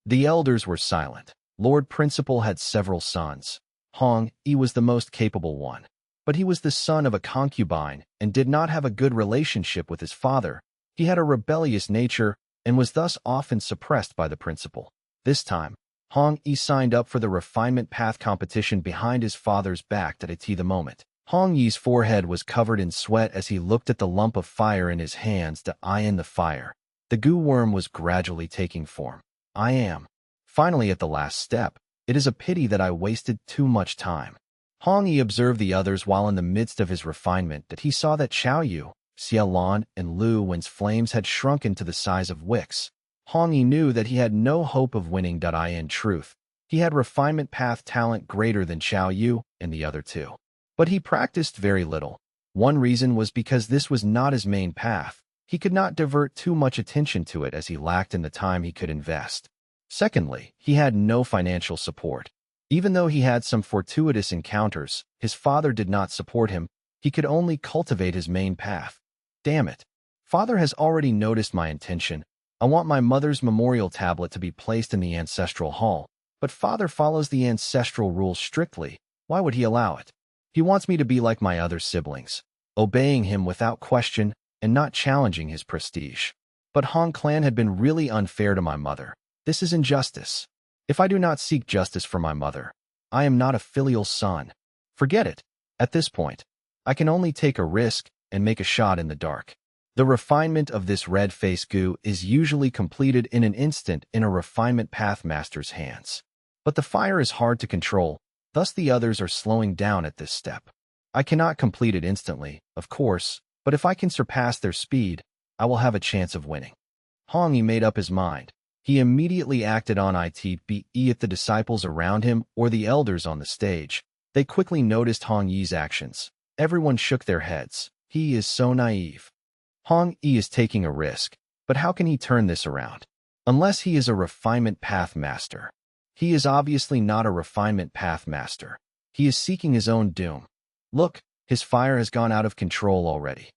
Speaker 1: The elders were silent. Lord Principal had several sons. Hong Yi was the most capable one. But he was the son of a concubine and did not have a good relationship with his father. He had a rebellious nature and was thus often suppressed by the principal. This time, Hong Yi signed up for the refinement path competition behind his father's back at the moment. Hong Yi's forehead was covered in sweat as he looked at the lump of fire in his hands to eye in the fire. The goo worm was gradually taking form. I am finally at the last step. It is a pity that I wasted too much time. Hong Yi observed the others while in the midst of his refinement that he saw that Xiao Yu, Xia Lan, and Lu Wen's flames had shrunken to the size of wicks. Hong Yi knew that he had no hope of winning. In truth, he had refinement path talent greater than Xiao Yu and the other two. But he practiced very little. One reason was because this was not his main path. He could not divert too much attention to it as he lacked in the time he could invest. Secondly, he had no financial support. Even though he had some fortuitous encounters, his father did not support him. He could only cultivate his main path. Damn it. Father has already noticed my intention. I want my mother's memorial tablet to be placed in the ancestral hall. But father follows the ancestral rules strictly. Why would he allow it? He wants me to be like my other siblings, obeying him without question and not challenging his prestige. But Hong Clan had been really unfair to my mother. This is injustice. If I do not seek justice for my mother, I am not a filial son. Forget it. At this point, I can only take a risk and make a shot in the dark. The refinement of this red face goo is usually completed in an instant in a refinement path master's hands. But the fire is hard to control, thus the others are slowing down at this step. I cannot complete it instantly, of course, but if I can surpass their speed, I will have a chance of winning. Hong Yi made up his mind. He immediately acted on it, be it the disciples around him or the elders on the stage. They quickly noticed Hong Yi's actions. Everyone shook their heads. He is so naive. Hong Yi is taking a risk, but how can he turn this around? Unless he is a refinement path master. He is obviously not a refinement path master. He is seeking his own doom. Look, his fire has gone out of control already.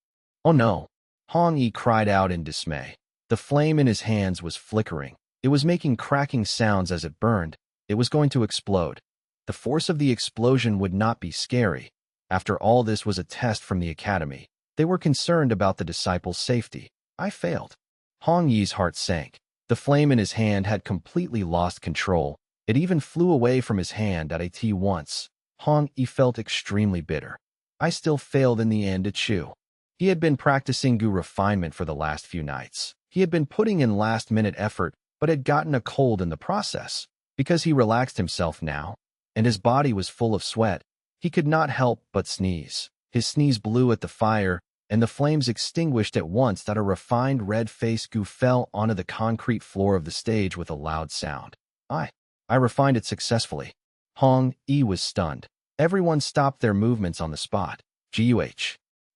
Speaker 1: Oh no! Hong Yi cried out in dismay. The flame in his hands was flickering. It was making cracking sounds as it burned. It was going to explode. The force of the explosion would not be scary. After all, this was a test from the academy. They were concerned about the disciples' safety. I failed. Hong Yi's heart sank. The flame in his hand had completely lost control. It even flew away from his hand at once. Hong Yi felt extremely bitter. I still failed in the end at Chu. He had been practicing goo refinement for the last few nights. He had been putting in last-minute effort, but had gotten a cold in the process. Because he relaxed himself now, and his body was full of sweat, he could not help but sneeze. His sneeze blew at the fire, and the flames extinguished at once. That a refined red face goo fell onto the concrete floor of the stage with a loud sound. I refined it successfully. Hong Yi was stunned. Everyone stopped their movements on the spot. Guh.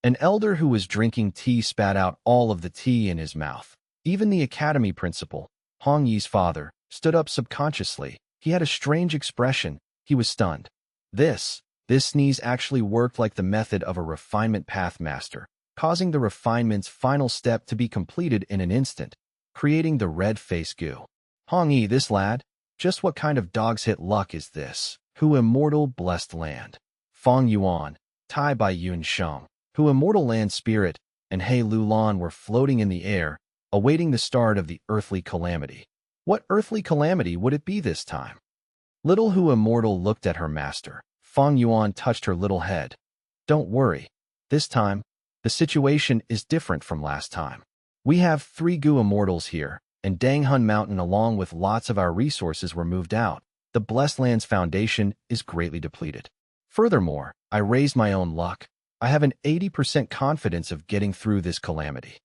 Speaker 1: An elder who was drinking tea spat out all of the tea in his mouth. Even the academy principal, Hong Yi's father, stood up subconsciously. He had a strange expression. He was stunned. This sneeze actually worked like the method of a refinement path master, causing the refinement's final step to be completed in an instant, creating the red face goo. Hong Yi, this lad? Just what kind of dog's hit luck is this? Who immortal blessed land? Fang Yuan, Tai by Yun Sheng, who immortal land spirit, and He Lu Lan were floating in the air, awaiting the start of the earthly calamity. What earthly calamity would it be this time? Little Hu Immortal looked at her master. Fang Yuan touched her little head. Don't worry. This time, the situation is different from last time. We have 3 Gu Immortals here, and Danghun Mountain along with lots of our resources were moved out. The Blessed Land's foundation is greatly depleted. Furthermore, I raised my own luck. I have an 80% confidence of getting through this calamity.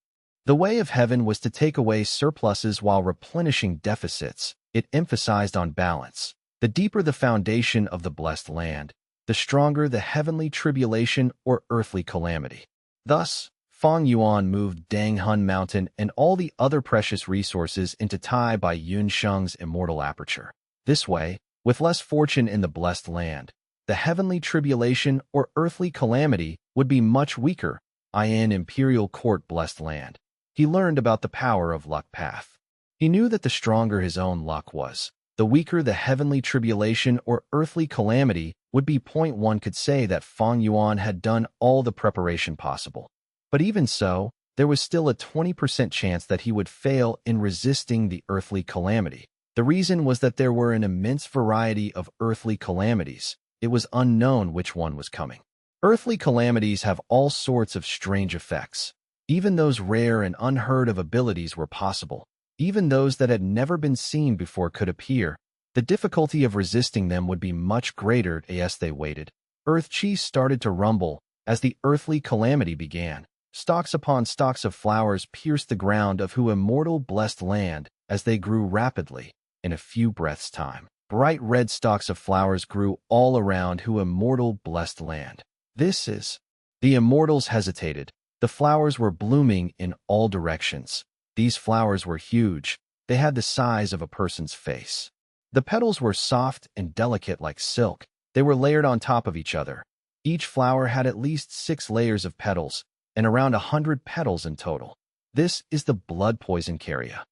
Speaker 1: The way of heaven was to take away surpluses while replenishing deficits. It emphasized on balance. The deeper the foundation of the blessed land, the stronger the heavenly tribulation or earthly calamity. Thus, Fang Yuan moved Danghun Mountain and all the other precious resources into Tai by Yun Sheng's immortal aperture. This way, with less fortune in the blessed land, the heavenly tribulation or earthly calamity would be much weaker. In Imperial Court blessed land, he learned about the power of luck path. He knew that the stronger his own luck was, The weaker the heavenly tribulation or earthly calamity would be. One could say that Fang Yuan had done all the preparation possible. But even so, there was still a 20% chance that he would fail in resisting the earthly calamity. The reason was that there were an immense variety of earthly calamities. It was unknown which one was coming. Earthly calamities have all sorts of strange effects. Even those rare and unheard of abilities were possible. Even those that had never been seen before could appear. The difficulty of resisting them would be much greater as they waited. Earth chi started to rumble as the earthly calamity began. Stalks upon stalks of flowers pierced the ground of Hu immortal blessed land as they grew rapidly. In a few breaths' time, bright red stalks of flowers grew all around Hu immortal blessed land. This is... The immortals hesitated. The flowers were blooming in all directions. These flowers were huge. They had the size of a person's face. The petals were soft and delicate like silk. They were layered on top of each other. Each flower had at least 6 layers of petals, and around 100 petals in total. This is the blood poison carrier.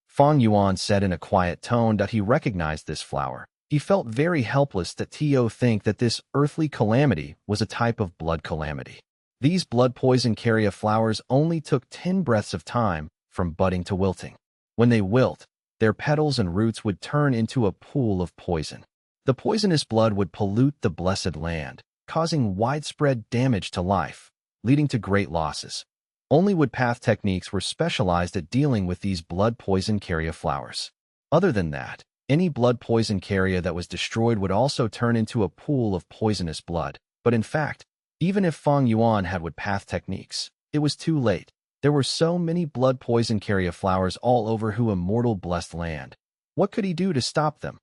Speaker 1: Fang Yuan said in a quiet tone that he recognized this flower. He felt very helpless that To think that this earthly calamity was a type of blood calamity. These blood poison carrier flowers only took 10 breaths of time from budding to wilting. When they wilt, their petals and roots would turn into a pool of poison. The poisonous blood would pollute the blessed land, causing widespread damage to life, leading to great losses. Only woodpath techniques were specialized at dealing with these blood poison carrier flowers. Other than that, any blood poison carrier that was destroyed would also turn into a pool of poisonous blood. But in fact, even if Fang Yuan had woodpath techniques, it was too late. There were so many blood poison carrier flowers all over Hu immortal blessed land. What could he do to stop them?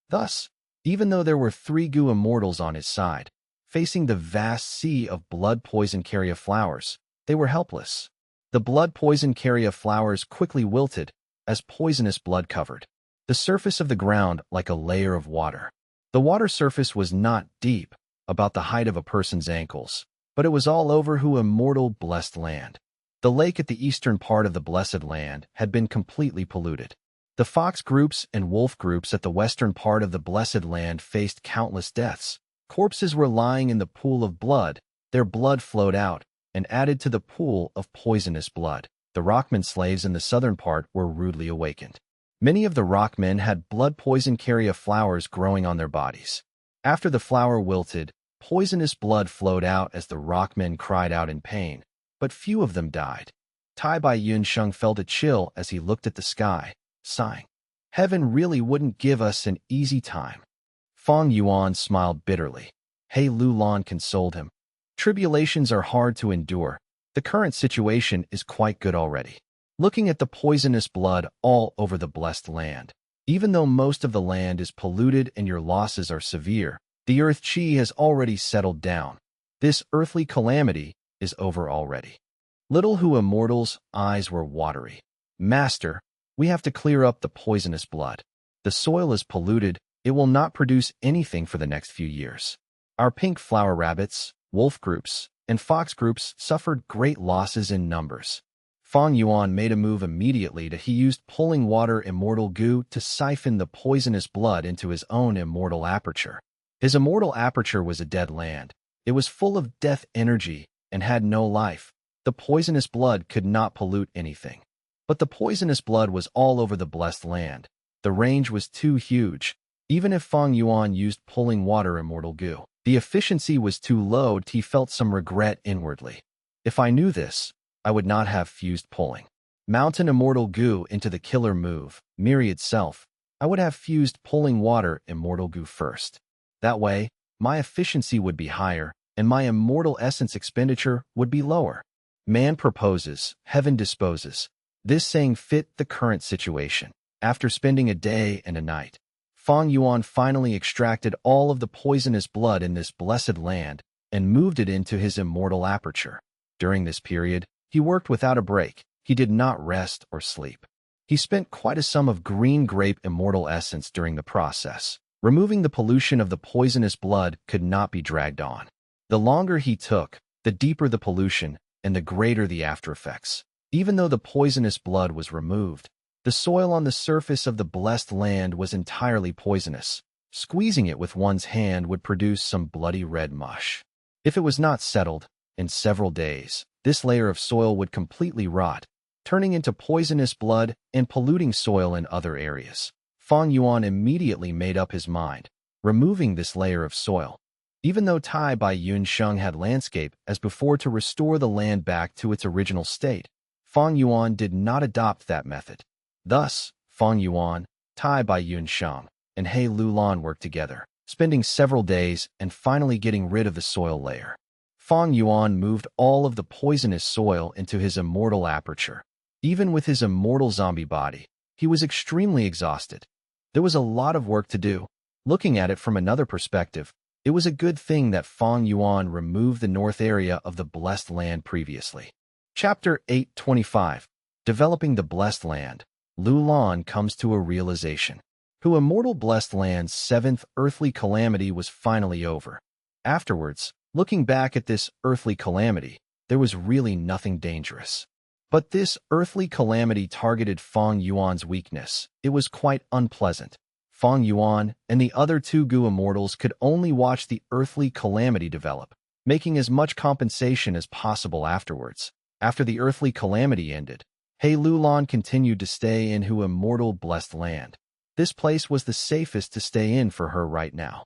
Speaker 1: Thus, even though there were 3 Gu immortals on his side, facing the vast sea of blood poison carrier flowers, they were helpless. The blood poison carrier flowers quickly wilted as poisonous blood covered the surface of the ground like a layer of water. The water surface was not deep, about the height of a person's ankles, but it was all over Hu immortal blessed land. The lake at the eastern part of the blessed land had been completely polluted. The fox groups and wolf groups at the western part of the blessed land faced countless deaths. Corpses were lying in the pool of blood. Their blood flowed out and added to the pool of poisonous blood. The rockman slaves in the southern part were rudely awakened. Many of the rockmen had blood poison carrier flowers growing on their bodies. After the flower wilted, poisonous blood flowed out as the rockmen cried out in pain, but few of them died. Tai Bai Yunsheng felt a chill as he looked at the sky, sighing. Heaven really wouldn't give us an easy time. Fang Yuan smiled bitterly. He Lulan consoled him. Tribulations are hard to endure. The current situation is quite good already. Looking at the poisonous blood all over the blessed land. Even though most of the land is polluted and your losses are severe, the earth chi has already settled down. This earthly calamity is over already. Little Hu immortal's eyes were watery. Master, we have to clear up the poisonous blood. The soil is polluted. It will not produce anything for the next few years. Our pink flower rabbits, wolf groups, and fox groups suffered great losses in numbers. Fang Yuan made a move immediately that he used pulling water immortal goo to siphon the poisonous blood into his own immortal aperture. His immortal aperture was a dead land. It was full of death energy and had no life. The poisonous blood could not pollute anything. But the poisonous blood was all over the blessed land. The range was too huge. Even if Fang Yuan used pulling water immortal goo, the efficiency was too low. He felt some regret inwardly. If I knew this, I would not have fused pulling mountain immortal goo into the killer move, myriad self. I would have fused pulling water immortal goo first. That way, my efficiency would be higher, and my immortal essence expenditure would be lower. Man proposes, heaven disposes. This saying fit the current situation. After spending a day and a night, Fang Yuan finally extracted all of the poisonous blood in this blessed land and moved it into his immortal aperture. During this period, he worked without a break. He did not rest or sleep. He spent quite a sum of green grape immortal essence during the process. Removing the pollution of the poisonous blood could not be dragged on. The longer he took, the deeper the pollution and the greater the after effects. Even though the poisonous blood was removed, The soil on the surface of the blessed land was entirely poisonous. Squeezing it with one's hand would produce some bloody red mush. If it was not settled, in several days, this layer of soil would completely rot, turning into poisonous blood and polluting soil in other areas. Fang Yuan immediately made up his mind, removing this layer of soil. Even though Tai Bai Yun Sheng had landscape as before to restore the land back to its original state, Fang Yuan did not adopt that method. Thus, Fang Yuan, Tai Bai Yun Sheng, and He Lulan worked together, spending several days and finally getting rid of the soil layer. Fang Yuan moved all of the poisonous soil into his immortal aperture. Even with his immortal zombie body, he was extremely exhausted. There was a lot of work to do. Looking at it from another perspective, it was a good thing that Fang Yuan removed the north area of the blessed land previously. Chapter 825. Developing the Blessed Land. Lulan comes to a realization. Who immortal blessed land's seventh earthly calamity was finally over. Afterwards, looking back at this earthly calamity, there was really nothing dangerous. But this earthly calamity targeted Fang Yuan's weakness. It was quite unpleasant. Fang Yuan and the other two Gu immortals could only watch the earthly calamity develop, making as much compensation as possible afterwards. After the earthly calamity ended, He Lulan continued to stay in Hu immortal blessed land. This place was the safest to stay in for her right now.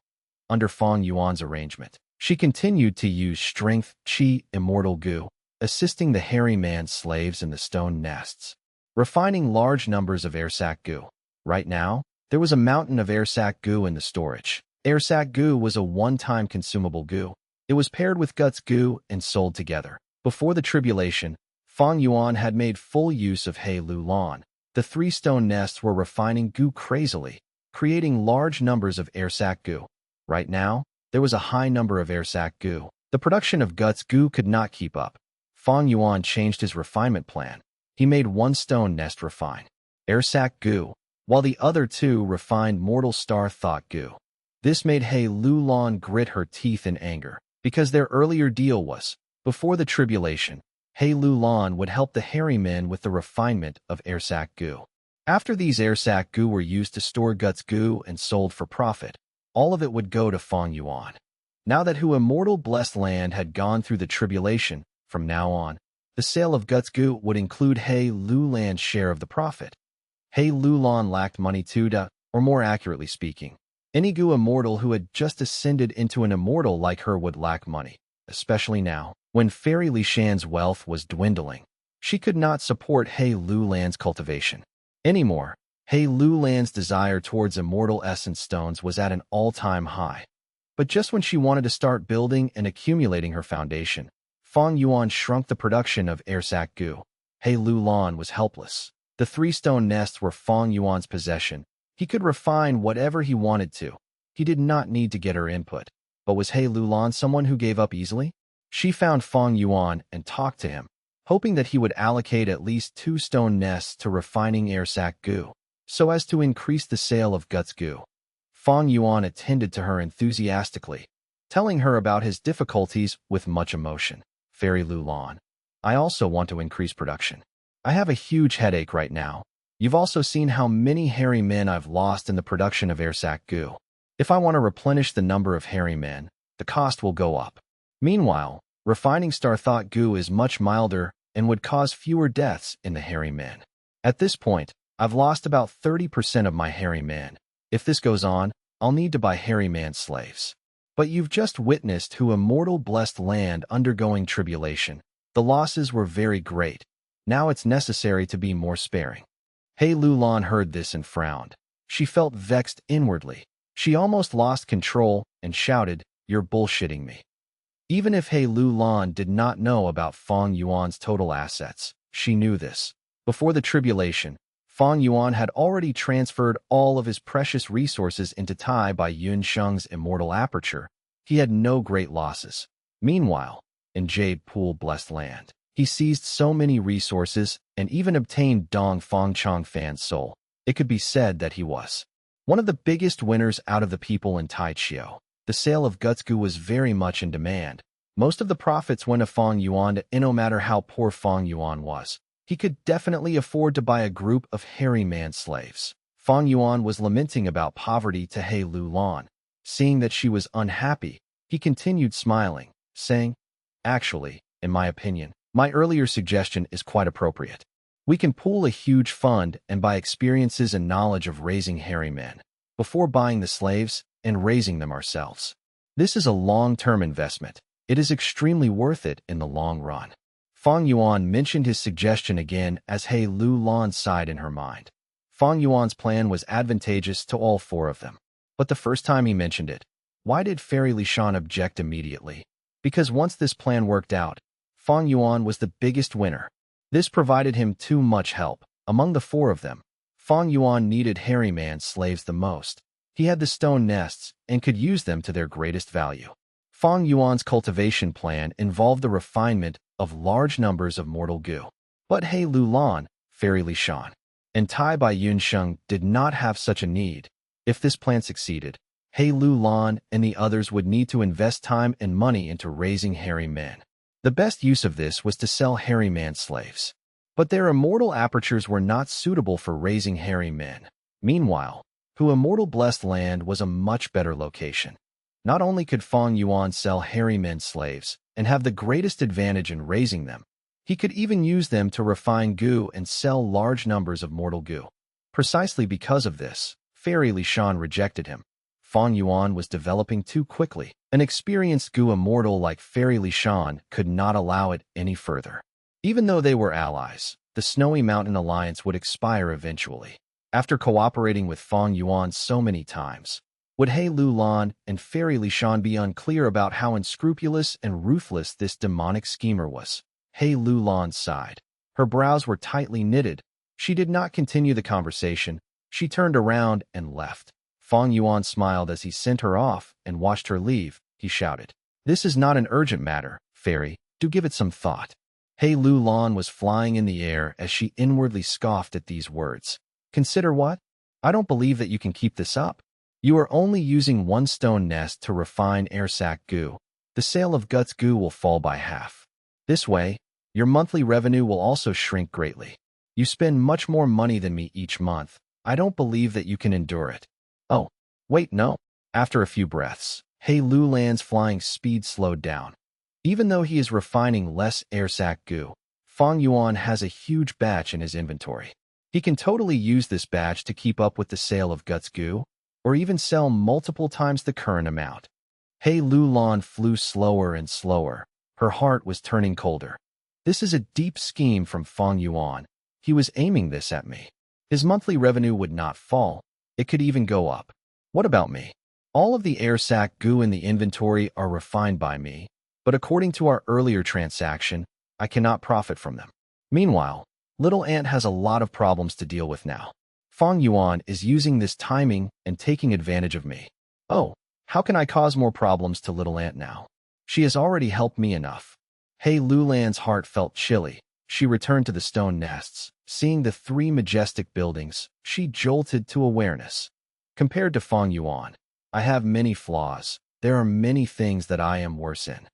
Speaker 1: Under Fang Yuan's arrangement, she continued to use strength, qi, immortal Gu, assisting the hairy man slaves in the stone nests, refining large numbers of airsac Gu. Right now, there was a mountain of airsac Gu in the storage. Airsac Gu was a one-time consumable Gu. It was paired with guts Gu and sold together. Before the tribulation, Fang Yuan had made full use of He Lulan. The three stone nests were refining Gu crazily, creating large numbers of airsac Gu. Right now, there was a high number of airsac Gu. The production of guts Gu could not keep up. Fang Yuan changed his refinement plan. He made one stone nest refine airsac Gu, while the other two refined mortal star thought Gu. This made He Lulan grit her teeth in anger, because their earlier deal was, before the tribulation, He Lulan would help the hairy men with the refinement of airsac Gu. After these airsac Gu were used to store guts Gu and sold for profit, all of it would go to Fang Yuan. Now that Hu immortal blessed land had gone through the tribulation, from now on, the sale of guts Gu would include He Lulan's share of the profit. He Lulan lacked money too, or more accurately speaking, any Gu immortal who had just ascended into an immortal like her would lack money, especially now, when Fairy Li Shan's wealth was dwindling. She could not support He Lulan's cultivation anymore. He Lulan's desire towards immortal essence stones was at an all-time high. But just when she wanted to start building and accumulating her foundation, Fang Yuan shrunk the production of airsac Gu. He Lulan was helpless. The three stone nests were Fang Yuan's possession. He could refine whatever he wanted to. He did not need to get her input. But was He Lulan someone who gave up easily? She found Fang Yuan and talked to him, hoping that he would allocate at least 2 stone nests to refining airsac Gu, so as to increase the sale of guts Gu. Fang Yuan attended to her enthusiastically, telling her about his difficulties with much emotion. Fairy Lulan, I also want to increase production. I have a huge headache right now. You've also seen how many hairy men I've lost in the production of airsac Gu. If I want to replenish the number of hairy men, the cost will go up. Meanwhile, refining star thought Gu is much milder and would cause fewer deaths in the hairy men. At this point, I've lost about 30% of my hairy men. If this goes on, I'll need to buy hairy man slaves. But you've just witnessed Hu immortal blessed land undergoing tribulation. The losses were very great. Now it's necessary to be more sparing. He Lulan heard this and frowned. She felt vexed inwardly. She almost lost control and shouted, "You're bullshitting me." Even if He Lulan did not know about Fang Yuan's total assets, she knew this. Before the tribulation, Fang Yuan had already transferred all of his precious resources into Tai Bai Yun Sheng's immortal aperture. He had no great losses. Meanwhile, in Jade Pool blessed land, he seized so many resources and even obtained Dong Fang Changfan's soul. It could be said that he was one of the biggest winners out of the people in Taichio. The sale of guts Gu was very much in demand. Most of the profits went to Fang Yuan, and no matter how poor Fang Yuan was, He could definitely afford to buy a group of hairy man slaves. Fang Yuan was lamenting about poverty to He Lulan. Seeing that she was unhappy, he continued smiling, saying, "Actually, in my opinion, my earlier suggestion is quite appropriate. We can pool a huge fund and buy experiences and knowledge of raising hairy men, before buying the slaves and raising them ourselves. This is a long-term investment. It is extremely worth it in the long run." Fang Yuan mentioned his suggestion again as He Lulan sighed in her mind. Fang Yuan's plan was advantageous to all four of them. But the first time he mentioned it, why did Fairy Lishan object immediately? Because once this plan worked out, Fang Yuan was the biggest winner. This provided him too much help. Among the four of them, Fang Yuan needed hairy man slaves the most. He had the stone nests and could use them to their greatest value. Fang Yuan's cultivation plan involved the refinement of large numbers of mortal goo. But He Lulan, Fairy Lishan, and Tai Bai Yunsheng did not have such a need. If this plan succeeded, He Lulan and the others would need to invest time and money into raising hairy men. The best use of this was to sell hairy man slaves. But their immortal apertures were not suitable for raising hairy men. Meanwhile, Hu Immortal Blessed Land was a much better location. Not only could Fang Yuan sell hairy men slaves and have the greatest advantage in raising them, he could even use them to refine goo and sell large numbers of mortal goo. Precisely because of this, Fairy Lishan rejected him. Fang Yuan was developing too quickly. An experienced goo immortal like Fairy Lishan could not allow it any further. Even though they were allies, the Snowy Mountain Alliance would expire eventually. After cooperating with Fang Yuan so many times, would He Lulan and Fairy Lishan be unclear about how unscrupulous and ruthless this demonic schemer was? He Lulan sighed. Her brows were tightly knitted. She did not continue the conversation. She turned around and left. Fang Yuan smiled as he sent her off and watched her leave. He shouted, "This is not an urgent matter, Fairy. Do give it some thought." He Lulan was flying in the air as she inwardly scoffed at these words. "Consider what? I don't believe that you can keep this up. You are only using one stone nest to refine air sac goo. The sale of guts goo will fall by half. This way, your monthly revenue will also shrink greatly. You spend much more money than me each month. I don't believe that you can endure it." "Oh, wait, no." After a few breaths, He Lulan's flying speed slowed down. Even though he is refining less air sac goo, Fang Yuan has a huge batch in his inventory. He can totally use this batch to keep up with the sale of guts goo, or even sell multiple times the current amount. He Lulan flew slower and slower. Her heart was turning colder. This is a deep scheme from Fang Yuan. He was aiming this at me. His monthly revenue would not fall. It could even go up. What about me? All of the air sac goo in the inventory are refined by me, but according to our earlier transaction, I cannot profit from them. Meanwhile, Little Ant has a lot of problems to deal with now. Fang Yuan is using this timing and taking advantage of me. Oh, how can I cause more problems to Little Ant now? She has already helped me enough. He Lulan's heart felt chilly. She returned to the stone nests. Seeing the three majestic buildings, she jolted to awareness. Compared to Fang Yuan, I have many flaws. There are many things that I am worse in.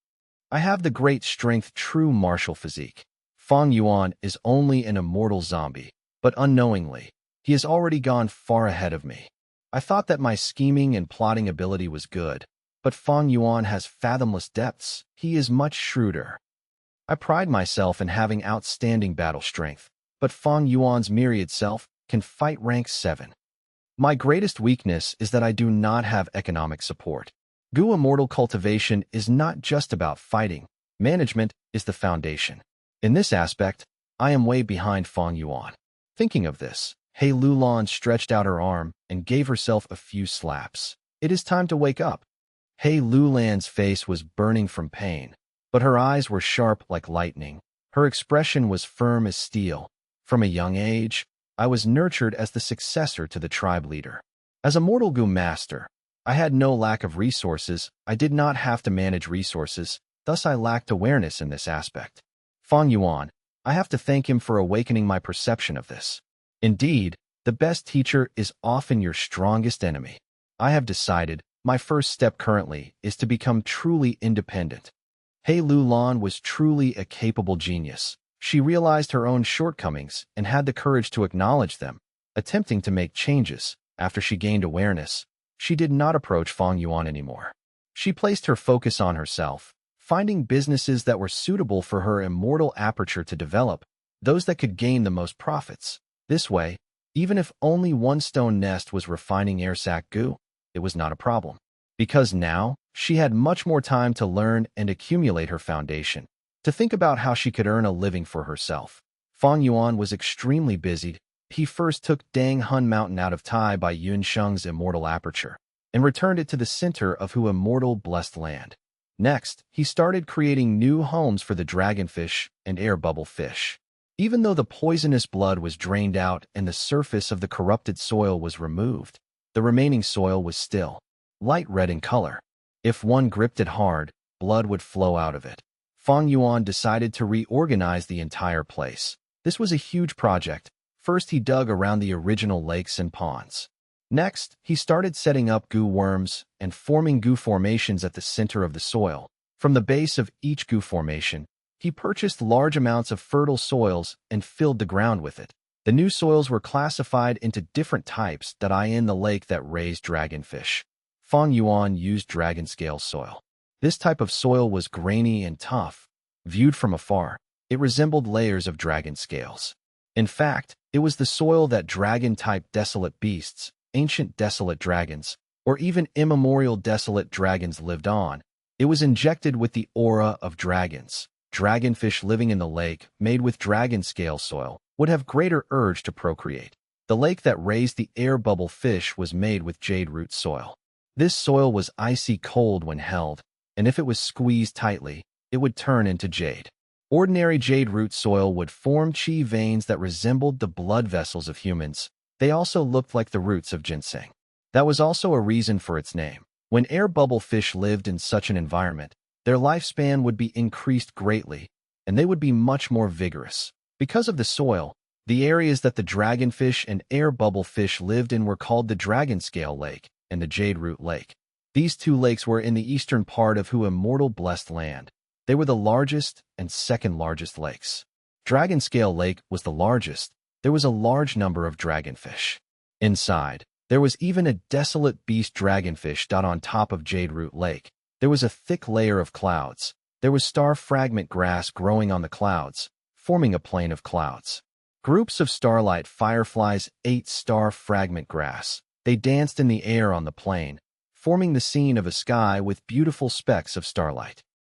Speaker 1: I have the great strength, true martial physique. Fang Yuan is only an immortal zombie, but unknowingly, he has already gone far ahead of me. I thought that my scheming and plotting ability was good, but Fang Yuan has fathomless depths. He is much shrewder. I pride myself in having outstanding battle strength, but Fang Yuan's myriad self can fight rank 7. My greatest weakness is that I do not have economic support. Gu Immortal cultivation is not just about fighting. Management is the foundation. In this aspect, I am way behind Fang Yuan. Thinking of this, He Lulan stretched out her arm and gave herself a few slaps. It is time to wake up. He Lulan's face was burning from pain, but her eyes were sharp like lightning. Her expression was firm as steel. From a young age, I was nurtured as the successor to the tribe leader. As a mortal Gu master, I had no lack of resources. I did not have to manage resources, thus I lacked awareness in this aspect. Fang Yuan, I have to thank him for awakening my perception of this. Indeed, the best teacher is often your strongest enemy. I have decided my first step currently is to become truly independent. He Lulan was truly a capable genius. She realized her own shortcomings and had the courage to acknowledge them, attempting to make changes. After she gained awareness, she did not approach Fang Yuan anymore. She placed her focus on herself, finding businesses that were suitable for her immortal aperture to develop, those that could gain the most profits. This way, even if only one stone nest was refining air sac goo, it was not a problem. Because now, she had much more time to learn and accumulate her foundation, to think about how she could earn a living for herself. Fang Yuan was extremely busy. He first took Dang Hun Mountain out of Tai by Yun Sheng's immortal aperture, and returned it to the center of Hu immortal blessed land. Next, he started creating new homes for the dragonfish and air bubble fish. Even though the poisonous blood was drained out and the surface of the corrupted soil was removed, the remaining soil was still light red in color. If one gripped it hard, blood would flow out of it. Fang Yuan decided to reorganize the entire place. This was a huge project. First, he dug around the original lakes and ponds. Next, he started setting up goo worms and forming goo formations at the center of the soil. From the base of each goo formation, he purchased large amounts of fertile soils and filled the ground with it. The new soils were classified into different types that are in the lake that raised dragonfish. Fang Yuan used dragon scale soil. This type of soil was grainy and tough. Viewed from afar, it resembled layers of dragon scales. In fact, it was the soil that dragon-type desolate beasts, ancient desolate dragons, or even immemorial desolate dragons lived on. It was injected with the aura of dragons. Dragonfish living in the lake, made with dragon scale soil, would have greater urge to procreate. The lake that raised the air bubble fish was made with jade root soil. This soil was icy cold when held, and if it was squeezed tightly, it would turn into jade. Ordinary jade root soil would form chi veins that resembled the blood vessels of humans. They also looked like the roots of ginseng. That was also a reason for its name. When air bubble fish lived in such an environment, their lifespan would be increased greatly, and they would be much more vigorous. Because of the soil, the areas that the dragonfish and air bubble fish lived in were called the Dragon Scale Lake and the Jade Root Lake. These two lakes were in the eastern part of Hu immortal blessed land. They were the largest and second largest lakes. Dragon Scale Lake was the largest. There was a large number of dragonfish. Inside, there was even a desolate beast dragonfish on top of Jade Root Lake. There was a thick layer of clouds. There was star fragment grass growing on the clouds, forming a plain of clouds. Groups of starlight fireflies ate star fragment grass. They danced in the air on the plain, forming the scene of a sky with beautiful specks of starlight.